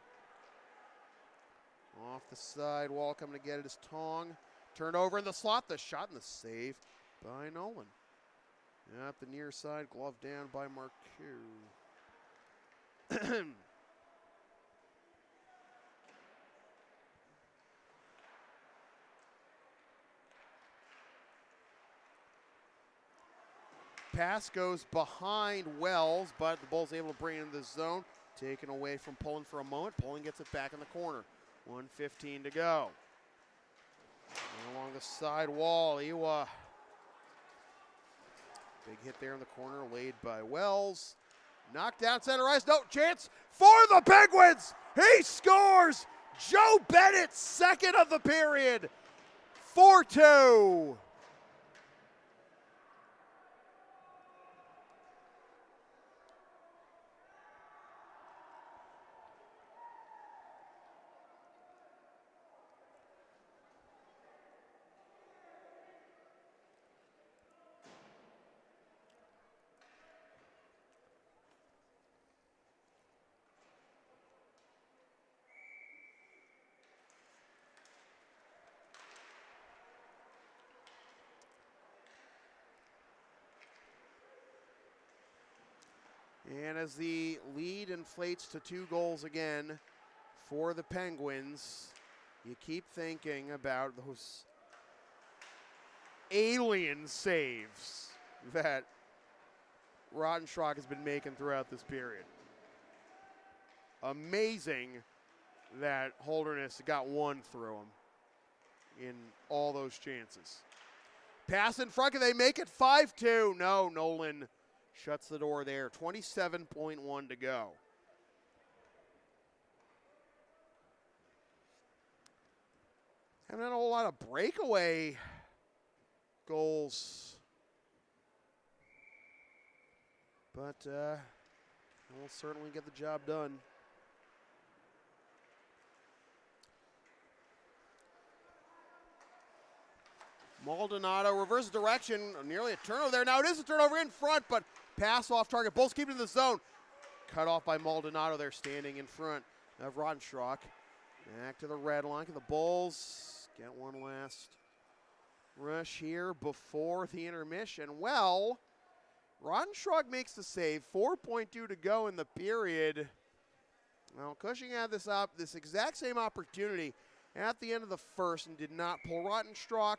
Off the side wall, coming to get it is Tong. Turned over in the slot, the shot and the save by Nolan. At the near side, glove down by Marcoux. Pass goes behind Wells, but the Bulls able to bring it into the zone. Taken away from Pullen for a moment. Pullen gets it back in the corner. 1:15 to go. And along the side wall, Iwa. Big hit there in the corner, laid by Wells. Knocked down center ice. No chance for the Penguins. He scores. Joe Bennett, second of the period. 4-2. And as the lead inflates to 2 goals again for the Penguins, you keep thinking about those alien saves that Rottenstrack has been making throughout this period. Amazing that Holderness got one through him in all those chances. Pass in front, can they make it 5-2? No, Nolan shuts the door there. 27.1 to go. Haven't had a whole lot of breakaway goals. But we'll certainly get the job done. Maldonado reverses direction, nearly a turnover there. Now it is a turnover in front, but pass off target. Bulls keep it in the zone. Cut off by Maldonado there, standing in front of Rottenstrack. Back to the red line. Can the Bulls get one last rush here before the intermission? Well, Rottenstrack makes the save. 4.2 to go in the period. Well, Cushing had this exact same opportunity at the end of the first and did not pull. Rottenstrack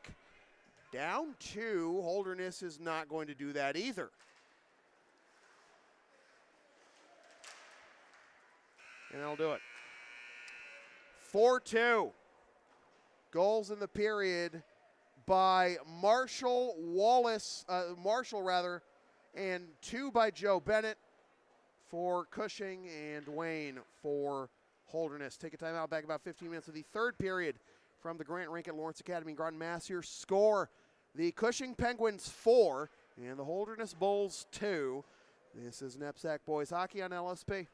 down 2. Holderness is not going to do that either. And that'll do it. 4-2. Goals in the period by Marshall, and 2 by Joe Bennett for Cushing and Dwayne for Holderness. Take a timeout, back about 15 minutes of the third period from the Grant Rink at Lawrence Academy in Groton, Mass. Your score, the Cushing Penguins 4 and the Holderness Bulls 2. This is NEPSAC Boys Hockey on LSP.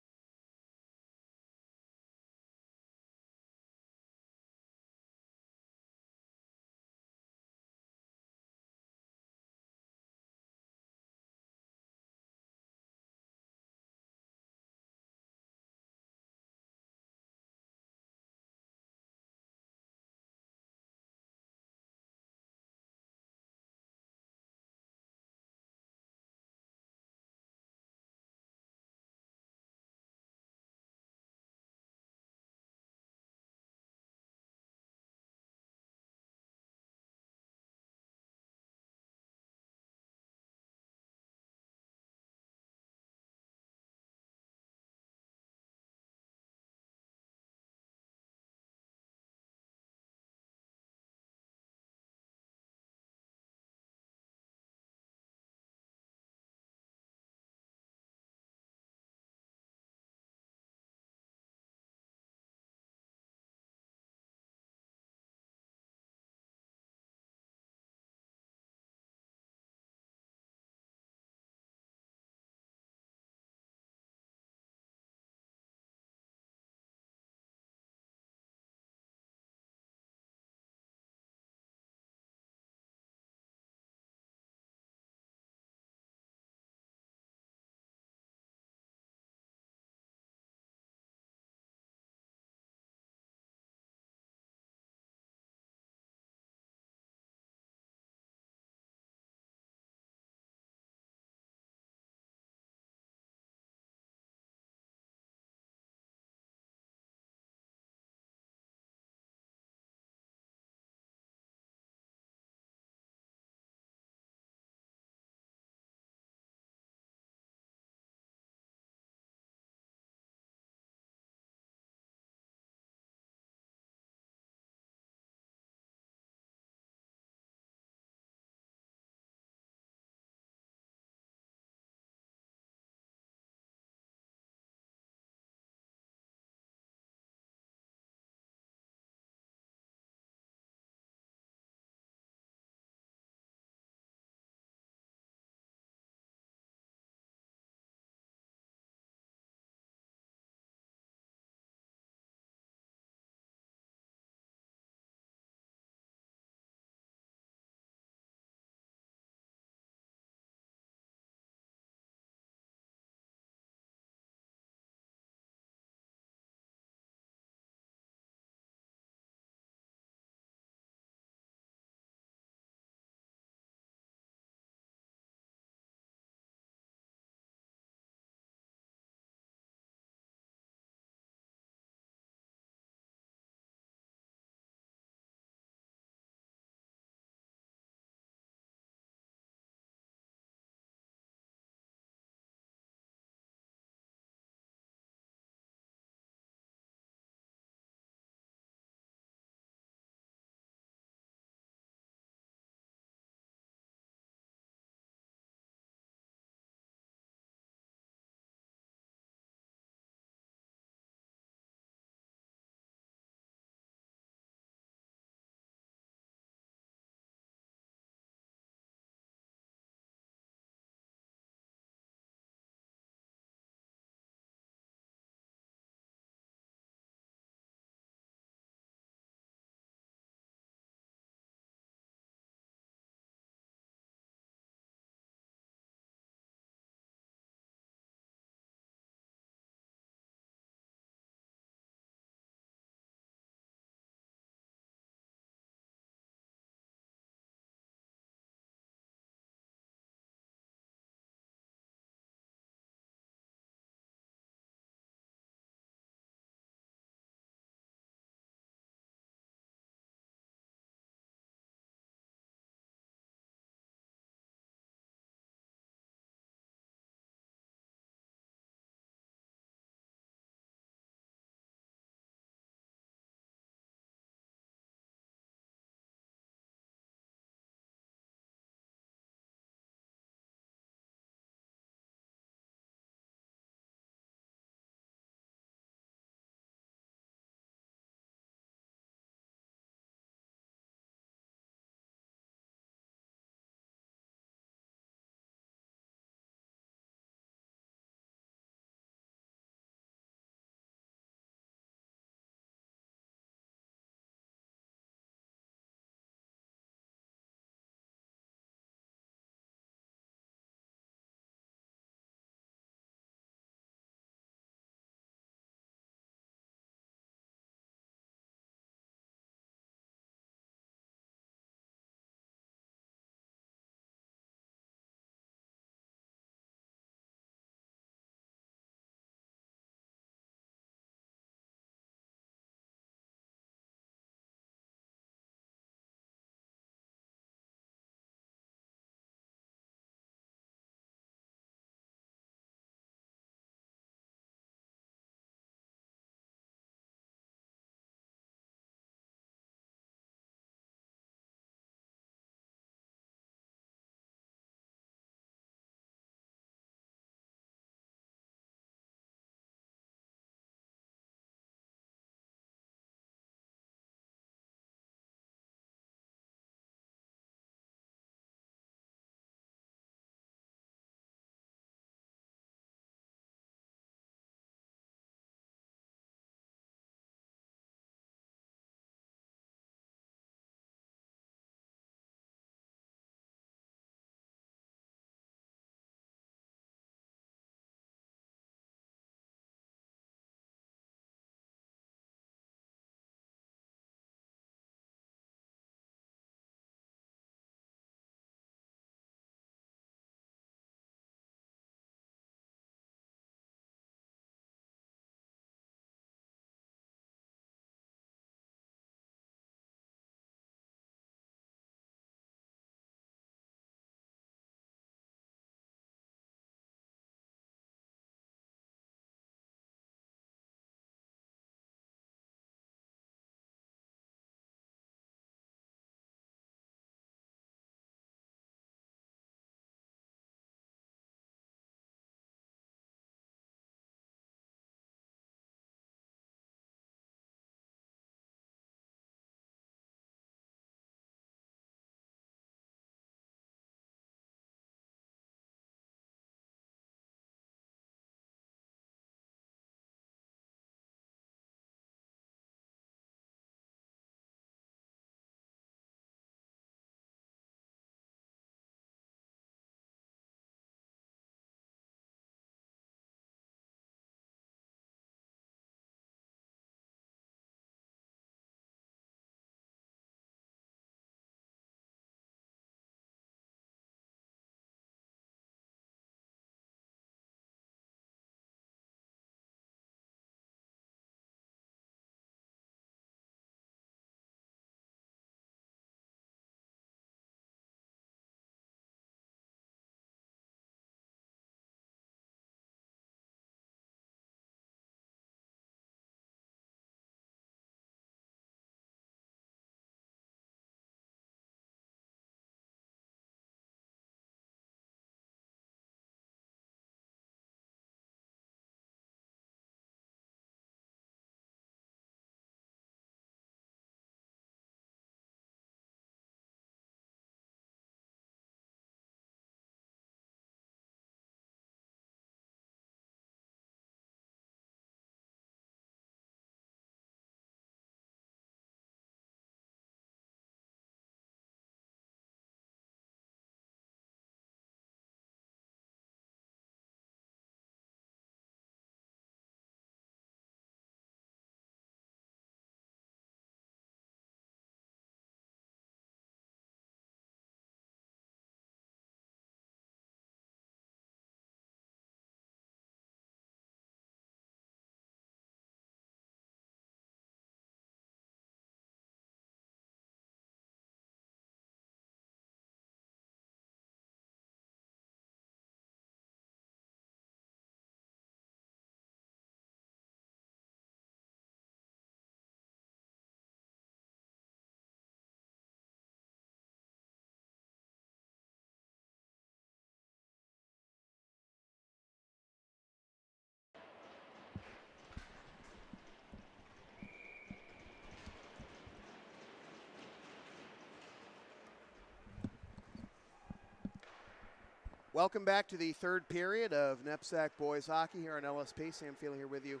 Welcome back to the third period of NEPSAC boys hockey here on LSP. Sam Feely here with you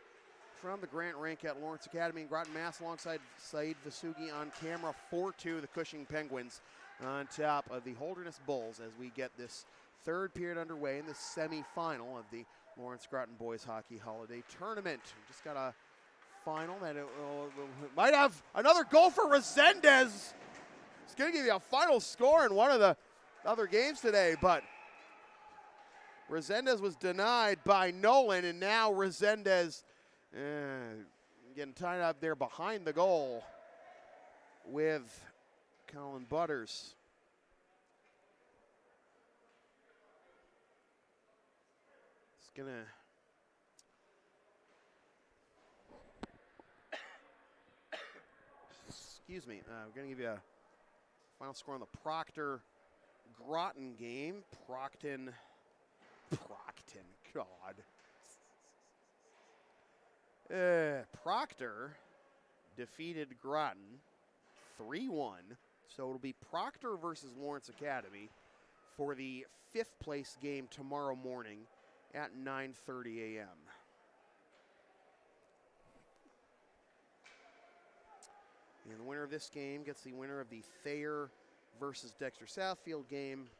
from the Grant Rink at Lawrence Academy in Groton, Mass, alongside Saeed Vasugi on camera. 4-2, the Cushing Penguins on top of the Holderness Bulls as we get this third period underway in the semifinal of the Lawrence Groton Boys Hockey Holiday Tournament. We just got a final that it might have another goal for Resendez. It's going to give you a final score in one of the other games today, but Resendez was denied by Nolan, and now Resendez getting tied up there behind the goal with Colin Butters. It's gonna excuse me. We're gonna give you a final score on the Proctor Groton game. Procton, God. Proctor defeated Groton 3-1. So it'll be Proctor versus Lawrence Academy for the 5th place game tomorrow morning at 9:30 a.m. And the winner of this game gets the winner of the Thayer versus Dexter Southfield game.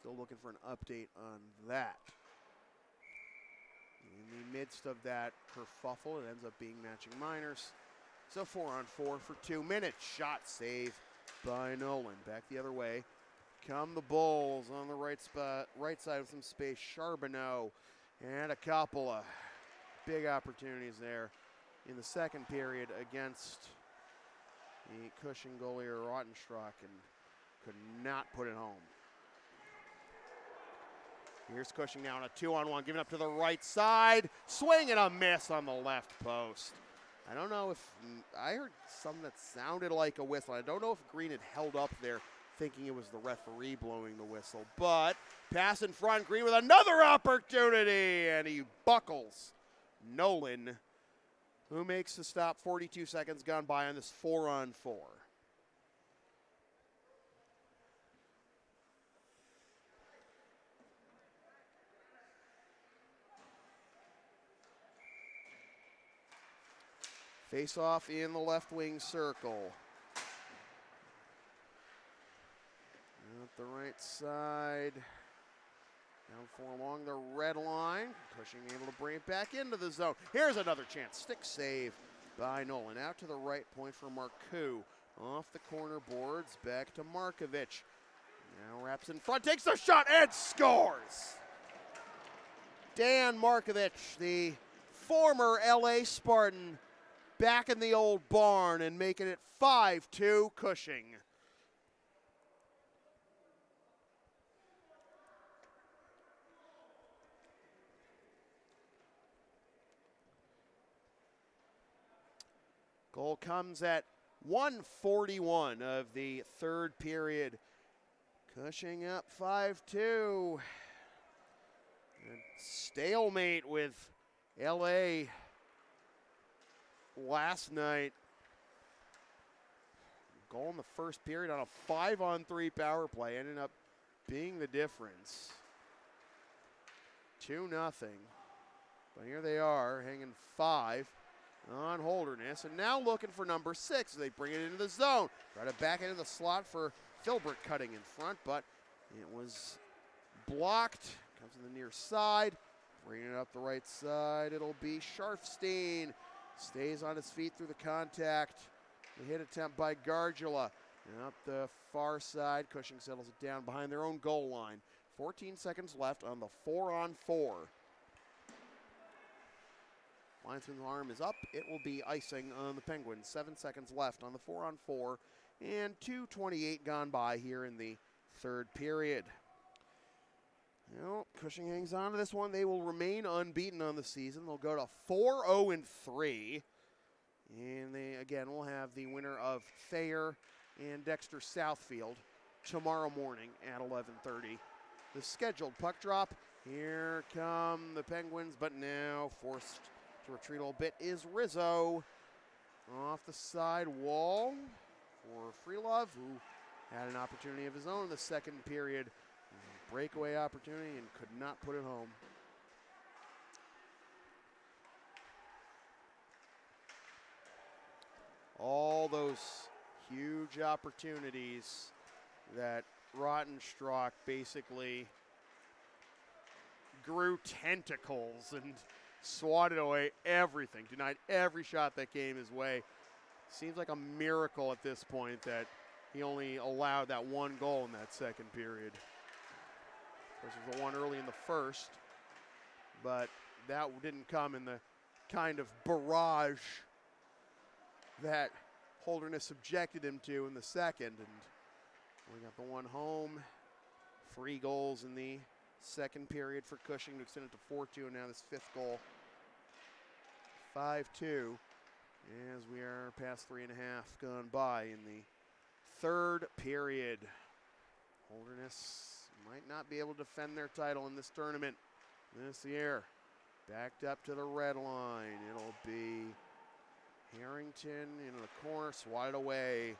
Still looking for an update on that. In the midst of that kerfuffle, it ends up being matching minors. So 4-on-4 for 2 minutes. Shot save by Nolan. Back the other way. Come the Bulls on the right side with some space. Charbonneau and a couple of big opportunities there in the second period against the Cushing goalie Rottenstruck, and could not put it home. Here's Cushing now on a 2-on-1, giving up to the right side. Swing and a miss on the left post. I don't know if, I heard something that sounded like a whistle. I don't know if Green had held up there thinking it was the referee blowing the whistle. But pass in front, Green with another opportunity, and he buckles Nolan, who makes the stop. 42 seconds gone by on this 4-on-4. Face off in the left wing circle. At the right side. Down 4 along the red line. Cushing able to bring it back into the zone. Here's another chance. Stick save by Nolan. Out to the right point for Marcoux. Off the corner boards. Back to Markovic. Now wraps in front. Takes the shot and scores. Dan Markovic, the former LA Spartan, back in the old barn and making it 5-2 Cushing. Goal comes at 1:41 of the third period. Cushing up 5-2. Stalemate with LA last night. Goal in the first period on a 5-on-3 power play ended up being the difference. 2-0. But here they are, hanging 5 on Holderness, and now looking for number 6 as they bring it into the zone. Try to back into the slot for Filbert cutting in front, but it was blocked. Comes to the near side, bringing it up the right side. It'll be Scharfstein. Stays on his feet through the contact. The hit attempt by Gargula. And up the far side, Cushing settles it down behind their own goal line. 14 seconds left on the 4-on-4. Linesman's arm is up. It will be icing on the Penguins. 7 seconds left on the 4-on-4. And 2:28 gone by here in the third period. Well, Cushing hangs on to this one. They will remain unbeaten on the season. They'll go to 4-0-3. And they, again, will have the winner of Thayer and Dexter Southfield tomorrow morning at 11:30. The scheduled puck drop. Here come the Penguins, but now forced to retreat a little bit is Rizzo. Off the side wall for Freelove, who had an opportunity of his own in the second period. breakaway opportunity and could not put it home. All those huge opportunities that Rottenstrom basically grew tentacles and swatted away everything, denied every shot that came his way. Seems like a miracle at this point that he only allowed that one goal in that second period. Of course, there was the one early in the first, but that didn't come in the kind of barrage that Holderness subjected him to in the second. And we got the one home. 3 goals in the second period for Cushing to extend it to 4-2, and now this 5th goal. 5-2 as we are past 3.5 gone by in the 3rd period. Holderness might not be able to defend their title in this tournament this year. Backed up to the red line. It'll be Harrington into the corner, swatted away.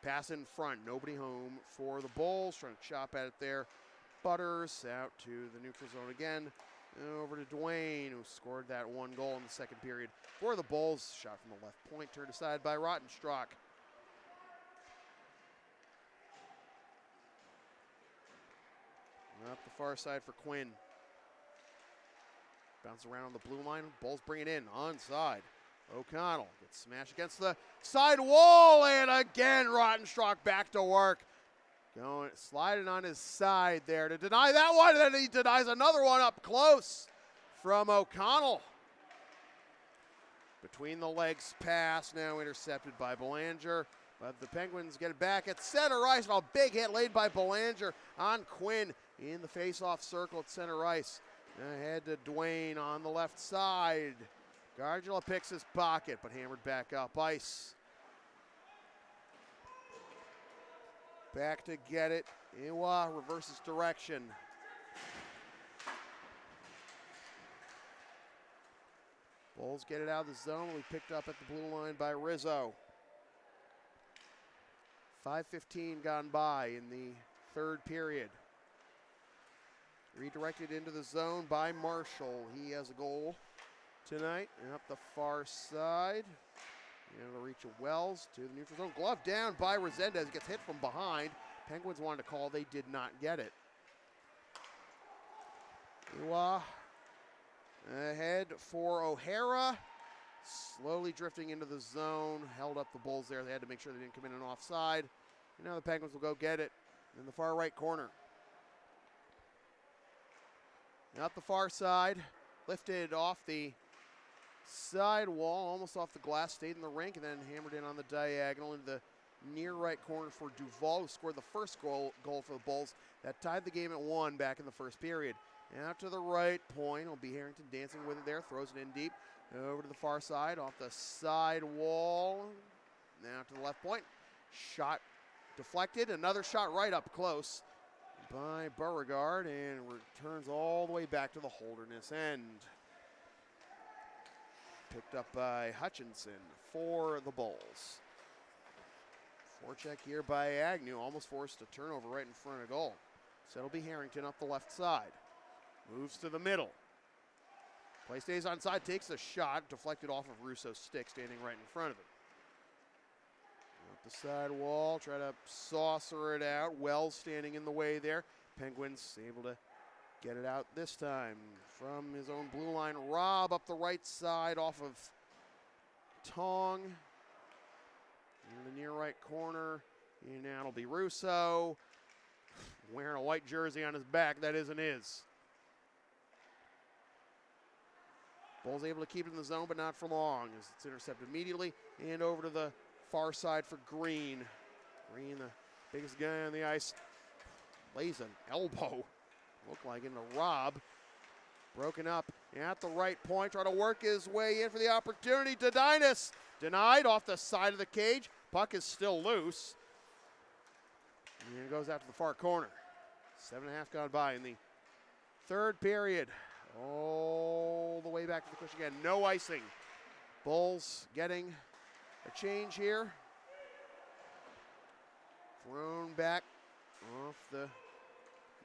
Pass in front, nobody home for the Bulls, trying to chop at it there. Butters out to the neutral zone again. Over to Dwayne, who scored that 1 goal in the second period for the Bulls. Shot from the left point, turned aside by Rottenstrom. Up the far side for Quinn. Bounce around on the blue line. Bulls bring it in, onside. O'Connell gets smashed against the side wall, and again Rottenstrom back to work. Going, sliding on his side there to deny that one, and then he denies another one up close from O'Connell. Between the legs pass, now intercepted by Belanger, but the Penguins get it back at center ice, and a big hit laid by Belanger on Quinn in the face-off circle at center ice. Ahead to Dwayne on the left side. Gargula picks his pocket, but hammered back up ice. Back to get it. Iwa reverses direction. Bulls get it out of the zone. We picked up at the blue line by Rizzo. 5:15 gone by in the 3rd period. Redirected into the zone by Marshall. He has a goal tonight. And up the far side. It'll reach a Wells to the neutral zone. Glove down by Resendez. Gets hit from behind. Penguins wanted to call. They did not get it. Iwa ahead for O'Hara. Slowly drifting into the zone. Held up the Bulls there. They had to make sure they didn't come in and offside. And now the Penguins will go get it in the far right corner. Out the far side. Lifted off the side wall, almost off the glass, stayed in the rink, and then hammered in on the diagonal into the near right corner for Duval, who scored the first goal for the Bulls. That tied the game at 1 back in the 1st period. Out to the right point, it'll be Harrington dancing with it there, throws it in deep. Over to the far side, off the side wall. Now to the left point. Shot deflected, another shot right up close by Beauregard, and returns all the way back to the Holderness end. Picked up by Hutchinson for the Bulls. Forecheck here by Agnew, almost forced a turnover right in front of goal. So it'll be Harrington up the left side. Moves to the middle. Play stays on side, takes a shot, deflected off of Russo's stick, standing right in front of him. Up the side wall, try to saucer it out. Wells standing in the way there. Penguins able to get it out this time from his own blue line. Robb up the right side off of Tong. In the near right corner. And now it'll be Russo. Wearing a white jersey on his back that isn't his. Bulls able to keep it in the zone, but not for long, as it's intercepted immediately. And over to the far side for Green. Green, the biggest guy on the ice, lays an elbow, looked like into Robb. Broken up at the right point, trying to work his way in for the opportunity. Dodinas denied off the side of the cage. Puck is still loose. And it goes out to the far corner. 7.5 gone by in the 3rd period. All the way back to the Cushing again. No icing. Bulls getting a change here Thrown back off the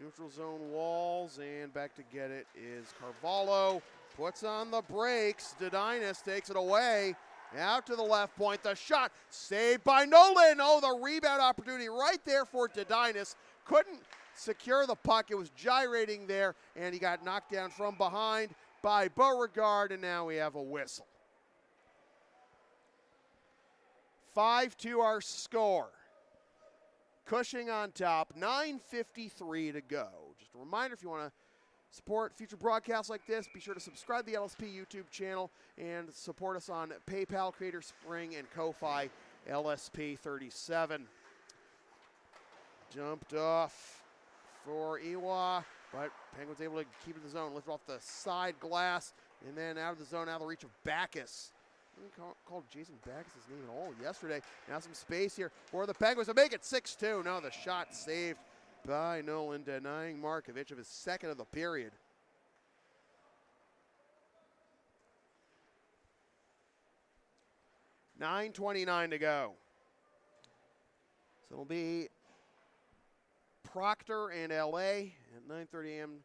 neutral zone walls, and back to get it is Carvalho. Puts on the brakes. Dedinas takes it away. Out to the left point. The shot saved by Nolan. Oh, the rebound opportunity right there for Dedinas. Couldn't secure the puck. It was gyrating there, and he got knocked down from behind by Beauregard, and now we have a whistle. 5-2 our score. Cushing on top, 9:53 to go. Just a reminder, if you want to support future broadcasts like this, be sure to subscribe to the LSP YouTube channel and support us on PayPal, Creator Spring, and Ko-Fi LSP37. Jumped off for Iwa, but Penguins able to keep it in the zone, lift off the side glass, and then out of the zone, out of the reach of Backus. We called Jason Backus his name at all yesterday. Now some space here for the Penguins to make it 6-2. No, the shot saved by Nolan, denying Markovic of his second of the period. $9:29 to go. So it'll be Proctor and LA at 9:30 a.m.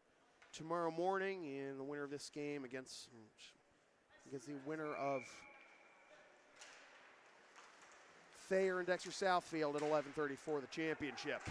tomorrow morning, and the winner of this game against the winner of Thayer and Dexter Southfield at 11:30 for the championship.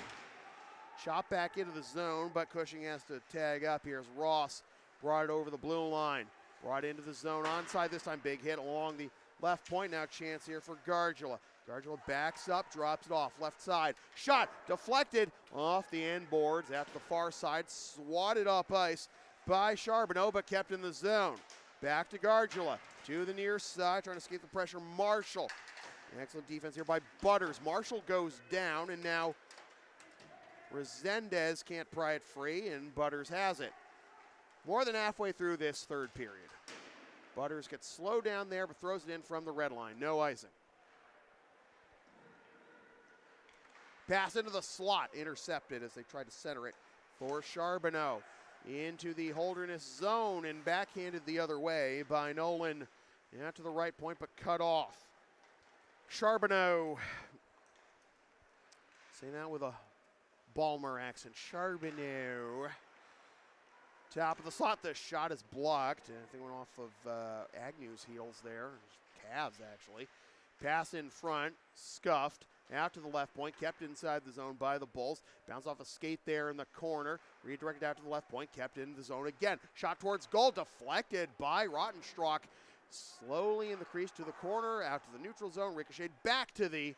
Shot back into the zone, but Cushing has to tag up here as Ross brought it over the blue line. Brought into the zone, onside this time, big hit along the left point. Now chance here for Gargula. Gargula backs up, drops it off, left side. Shot deflected off the end boards at the far side, swatted up ice by Charbonneau, but kept in the zone. Back to Gargula, to the near side, trying to escape the pressure. Marshall. Excellent defense here by Butters. Marshall goes down, and now Resendez can't pry it free, and Butters has it. More than halfway through this third period. Butters gets slowed down there, but throws it in from the red line. No icing. Pass into the slot, intercepted as they tried to center it for Charbonneau. Into the Holderness zone and backhanded the other way by Nolan. Out to the right point, but cut off. Charbonneau. Say that with a Balmer accent. Charbonneau. Top of the slot. The shot is blocked. I think it went off of Agnew's heels there. Calves, actually. Pass in front. Scuffed. Out to the left point. Kept inside the zone by the Bulls. Bounce off a skate there in the corner. Redirected out to the left point. Kept in the zone again. Shot towards goal. Deflected by Rottenstrack. Slowly in the crease to the corner. Out to the neutral zone. Ricocheted back to the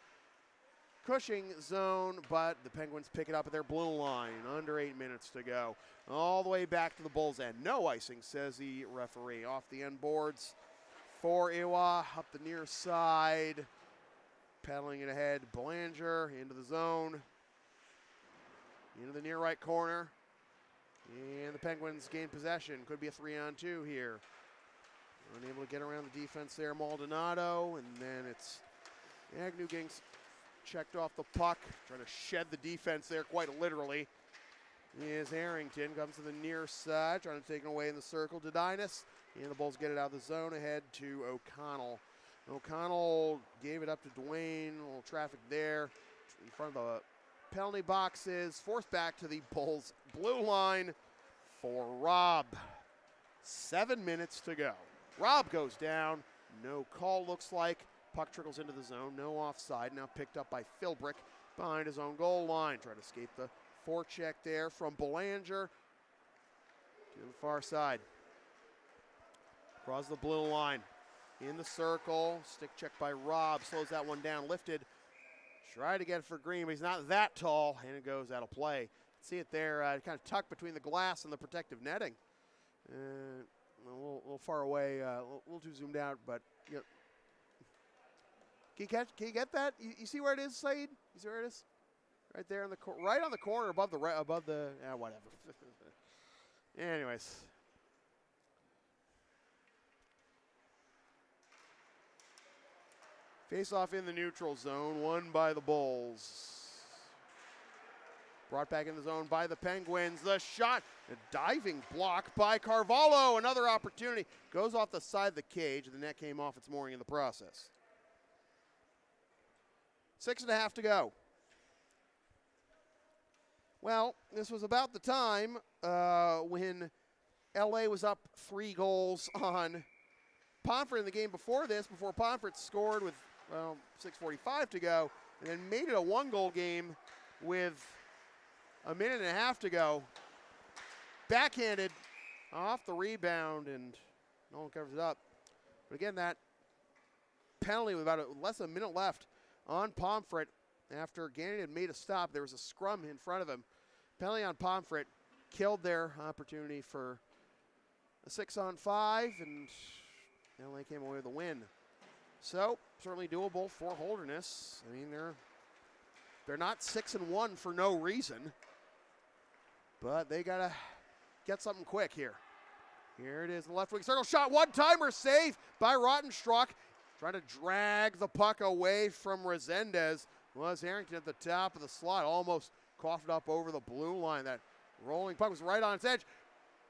Cushing zone, but the Penguins pick it up at their blue line. Under 8 minutes to go. All the way back to the Bulls' end. No icing, says the referee. Off the end boards for Iwa. Up the near side. Pedaling it ahead. Belanger into the zone. Into the near right corner. And the Penguins gain possession. Could be a 3-on-2 here. Unable to get around the defense there. Maldonado. And then it's Agnew getting checked off the puck, trying to shed the defense there quite literally. Is Harrington, comes to the near side, trying to take it away in the circle. Dedinas, and the Bulls get it out of the zone ahead to O'Connell. O'Connell gave it up to Dwayne, a little traffic there in front of the penalty boxes. Forced back to the Bulls' blue line for Robb. 7 minutes to go. Robb goes down, no call looks like. Puck trickles into the zone, no offside. Now picked up by Philbrick behind his own goal line. Trying to escape the forecheck there from Belanger to the far side. Across the blue line. In the circle. Stick check by Robb. Slows that one down. Lifted. Tried to get it for Green, but he's not that tall. And it goes out of play. See it there. Kind of tucked between the glass and the protective netting. A little far away. A little too zoomed out, but you know, Can you get that? You see where it is, Saeed? You see where it is? Right there in the right on the corner above the whatever. Anyways. Face off in the neutral zone, won by the Bulls. Brought back in the zone by the Penguins. The shot, a diving block by Carvalho. Another opportunity. Goes off the side of the cage. The net came off its mooring in the process. 6.5 to go. Well, this was about the time when LA was up 3 goals on Pomfret in the game before this, before Pomfret scored with 6:45 to go, and then made it a 1-goal game with a minute and a half to go. Backhanded off the rebound, and no one covers it up. But again, that penalty with about less than a minute left on Pomfret after Gannon had made a stop. There was a scrum in front of him. Penalty on Pomfret killed their opportunity for a 6-on-5, and LA came away with a win. So certainly doable for Holderness. I mean, they're not 6-1 for no reason, but they gotta get something quick here. Here it is, the left wing circle shot, one-timer save by Rottenstruck. Trying to drag the puck away from Resendez was Harrington at the top of the slot, almost coughed up over the blue line. That rolling puck was right on its edge,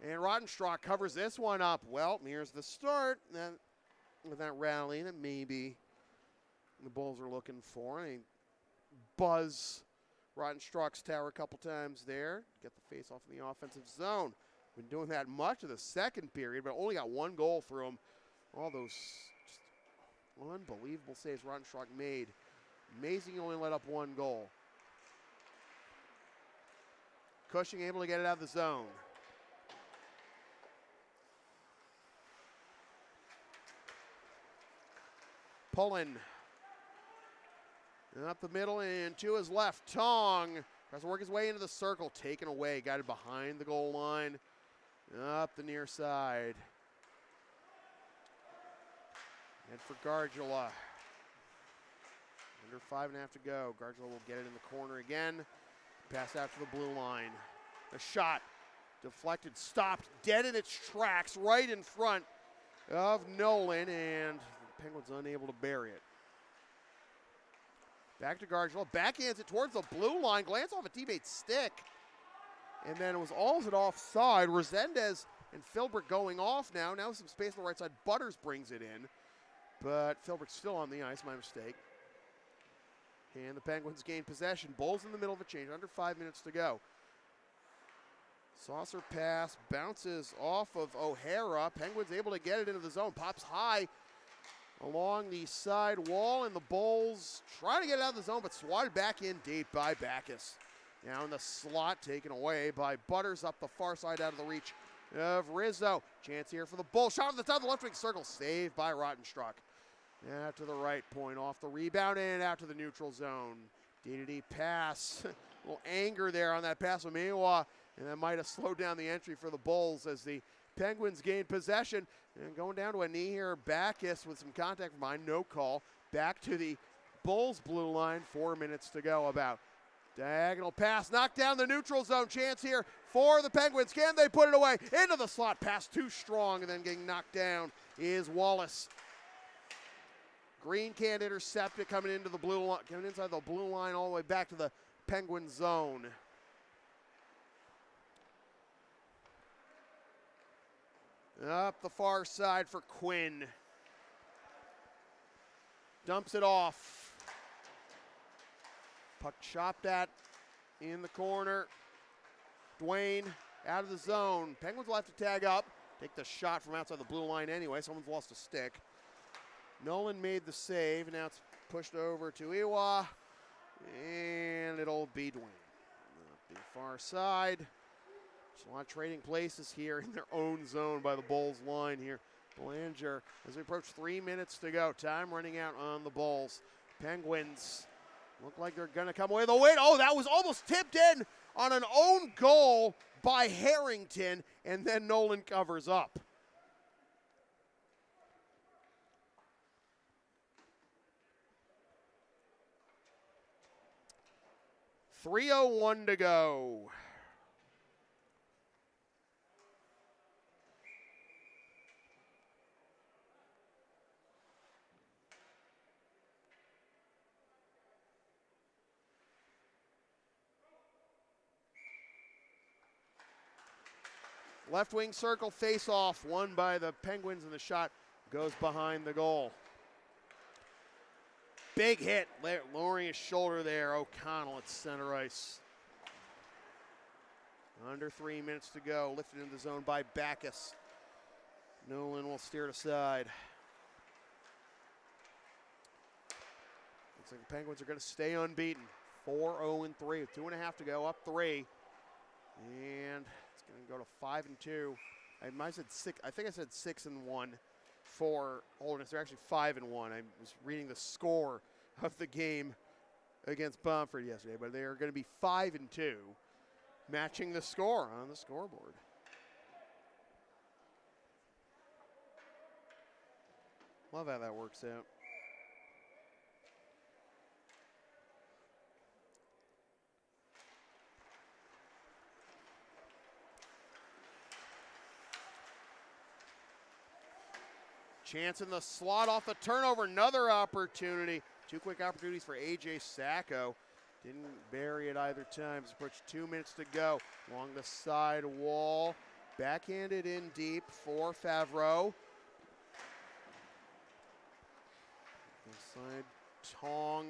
and Rottenstruck covers this one up. Well, here's the start with that rally that maybe the Bulls are looking for. I mean, buzz Rottenstruck's tower a couple times there, get the face off in the offensive zone. Been doing that much of the second period, but only got 1 goal through him. All those just unbelievable saves Rottenstruck made. Amazing he only let up 1 goal. Cushing able to get it out of the zone. Pullen up the middle and to his left. Tong tries to work his way into the circle. Taken away. Got it behind the goal line. Up the near side. And for Gargula. Under 5.5 to go. Gargula will get it in the corner again. Pass out to the blue line. A shot deflected, stopped, dead in its tracks, right in front of Nolan, and the Penguins unable to bury it. Back to Gargula, backhands it towards the blue line, glance off a teammate's stick, and then it was almost offside. Resendez and Philbrick going off now. Now some space on the right side. Butters brings it in, but Philbrick's still on the ice, my mistake. And the Penguins gain possession. Bulls in the middle of a change, under 5 minutes to go. Saucer pass, bounces off of O'Hara. Penguins able to get it into the zone, pops high along the side wall, and the Bulls trying to get it out of the zone, but swatted back in deep by Backus. Now in the slot, taken away by Butters up the far side out of the reach of Rizzo. Chance here for the Bulls. Shot at the top of the left wing circle, saved by Rottenstruck. Out to the right point, off the rebound and out to the neutral zone. D-to-D pass. A little anger there on that pass from Miwa, and that might have slowed down the entry for the Bulls as the Penguins gain possession. And going down to a knee here, Backus with some contact from behind, no call. Back to the Bulls blue line, 4 minutes to go about. Diagonal pass, knocked down the neutral zone. Chance here for the Penguins. Can they put it away? Into the slot, pass too strong, and then getting knocked down is Wallace. Green can't intercept it, coming into the blue line, coming inside the blue line all the way back to the Penguin zone. Up the far side for Quinn. Dumps it off. Puck chopped at in the corner. Dwayne out of the zone. Penguins will have to tag up. Take the shot from outside the blue line anyway. Someone's lost a stick. Nolan made the save, and now it's pushed over to Iwa, and it'll be Dwayne. Up the far side. Just a lot of trading places here in their own zone by the Bulls line here. Belanger, as we approach 3 minutes to go. Time running out on the Bulls. Penguins look like they're going to come away with a win. Oh, that was almost tipped in on an own goal by Harrington, and then Nolan covers up. .301 to go. Left wing circle face-off, won by the Penguins, and the shot goes behind the goal. Big hit, lowering his shoulder there. O'Connell at center ice. Under 3 minutes to go. Lifted into the zone by Backus. Nolan will steer it aside. Looks like the Penguins are going to stay unbeaten. 4-0-3 with 2.5 to go, up 3. And it's going to go to 5-2. I might have said 6. I think I said 6-1 for Holderness. They're actually 5-1. I was reading the score of the game against Bomford yesterday, but they are going to be 5-2, matching the score on the scoreboard. Love how that works out. Chance in the slot off the turnover, another opportunity. 2 quick opportunities for A.J. Sacco. Didn't bury it either time. It's approached 2 minutes to go. Along the side wall. Backhanded in deep for Favreau. Inside Tong.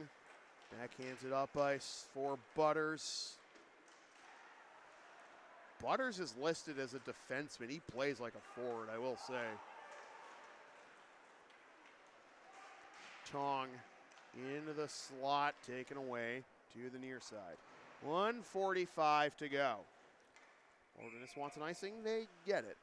Backhands it up ice for Butters. Butters is listed as a defenseman. He plays like a forward, I will say. Tong into the slot, taken away to the near side. 1:45 to go. Holderness wants an icing, they get it.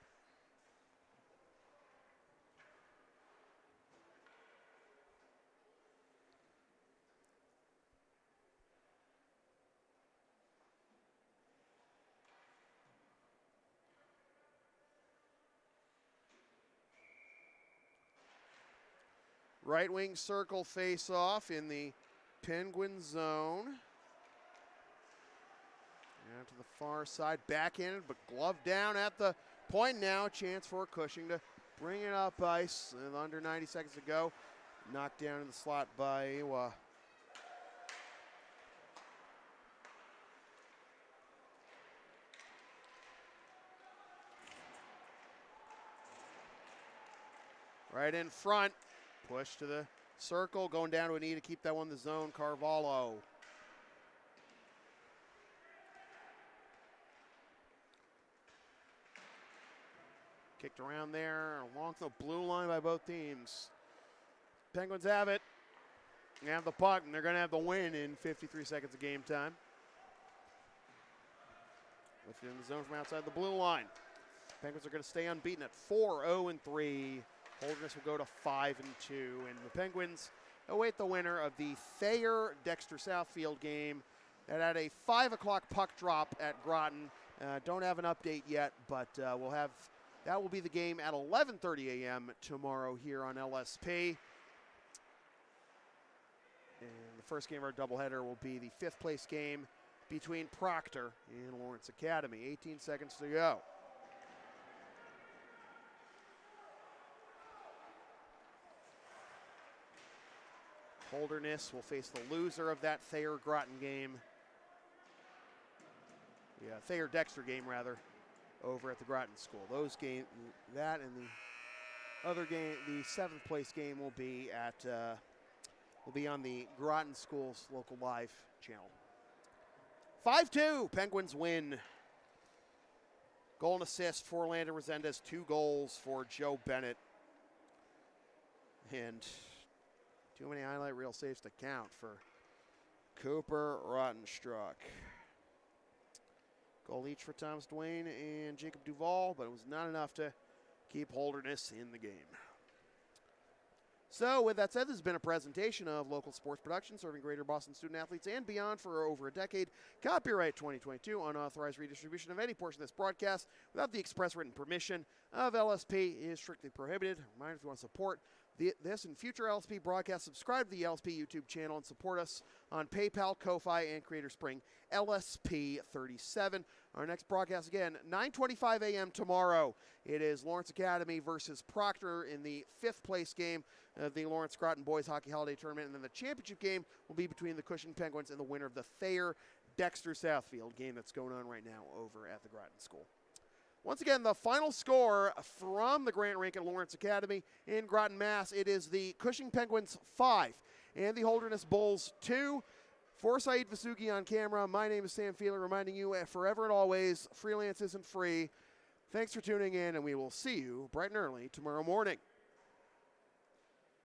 Right wing circle face off in the Penguin zone. Down to the far side, backhanded, but gloved down at the point now. Chance for Cushing to bring it up ice. And under 90 seconds to go. Knocked down in the slot by Iwa. Right in front. Push to the circle, going down to a knee to keep that one in the zone. Carvalho. Kicked around there, along the blue line by both teams. Penguins have it. They have the puck, and they're going to have the win in 53 seconds of game time. Lifted in the zone from outside the blue line. Penguins are going to stay unbeaten at 4-0-3. Holderness will go to 5-2, and the Penguins await the winner of the Thayer-Dexter Southfield game that had a 5 o'clock puck drop at Groton. Don't have an update yet, but that will be the game at 11:30 a.m. tomorrow here on LSP. And the first game of our doubleheader will be the 5th place game between Proctor and Lawrence Academy. 18 seconds to go. Holderness will face the loser of that Thayer-Groton game. Yeah, Thayer-Dexter game, rather, over at the Groton School. Those game, that and the other game, the 7th place game will be on the Groton School's local live channel. 5-2, Penguins win. Goal and assist for Landon Resendez, 2 goals for Joe Bennett. And too many highlight reel saves to count for Cooper Rottenstruck. Goal each for Thomas Dwayne and Jacob Duvall, but it was not enough to keep Holderness in the game. So with that said, this has been a presentation of local sports production serving Greater Boston student athletes and beyond for over a decade. Copyright 2022, unauthorized redistribution of any portion of this broadcast without the express written permission of LSP is strictly prohibited. Reminder, if you want to support this and future LSP broadcasts, subscribe to the LSP YouTube channel and support us on PayPal, Ko-Fi, and Creator Spring LSP 37. Our next broadcast, again, 9:25 a.m. tomorrow. It is Lawrence Academy versus Proctor in the 5th place game of the Lawrence Groton Boys Hockey Holiday Tournament. And then the championship game will be between the Cushing Penguins and the winner of the Thayer-Dexter Southfield game that's going on right now over at the Groton School. Once again, the final score from the Grant Rankin Lawrence Academy in Groton, Mass. It is the Cushing Penguins 5 and the Holderness Bulls 2. For Saeed Vasugi on camera, my name is Sam Feeler, reminding you forever and always, freelance isn't free. Thanks for tuning in, and we will see you bright and early tomorrow morning.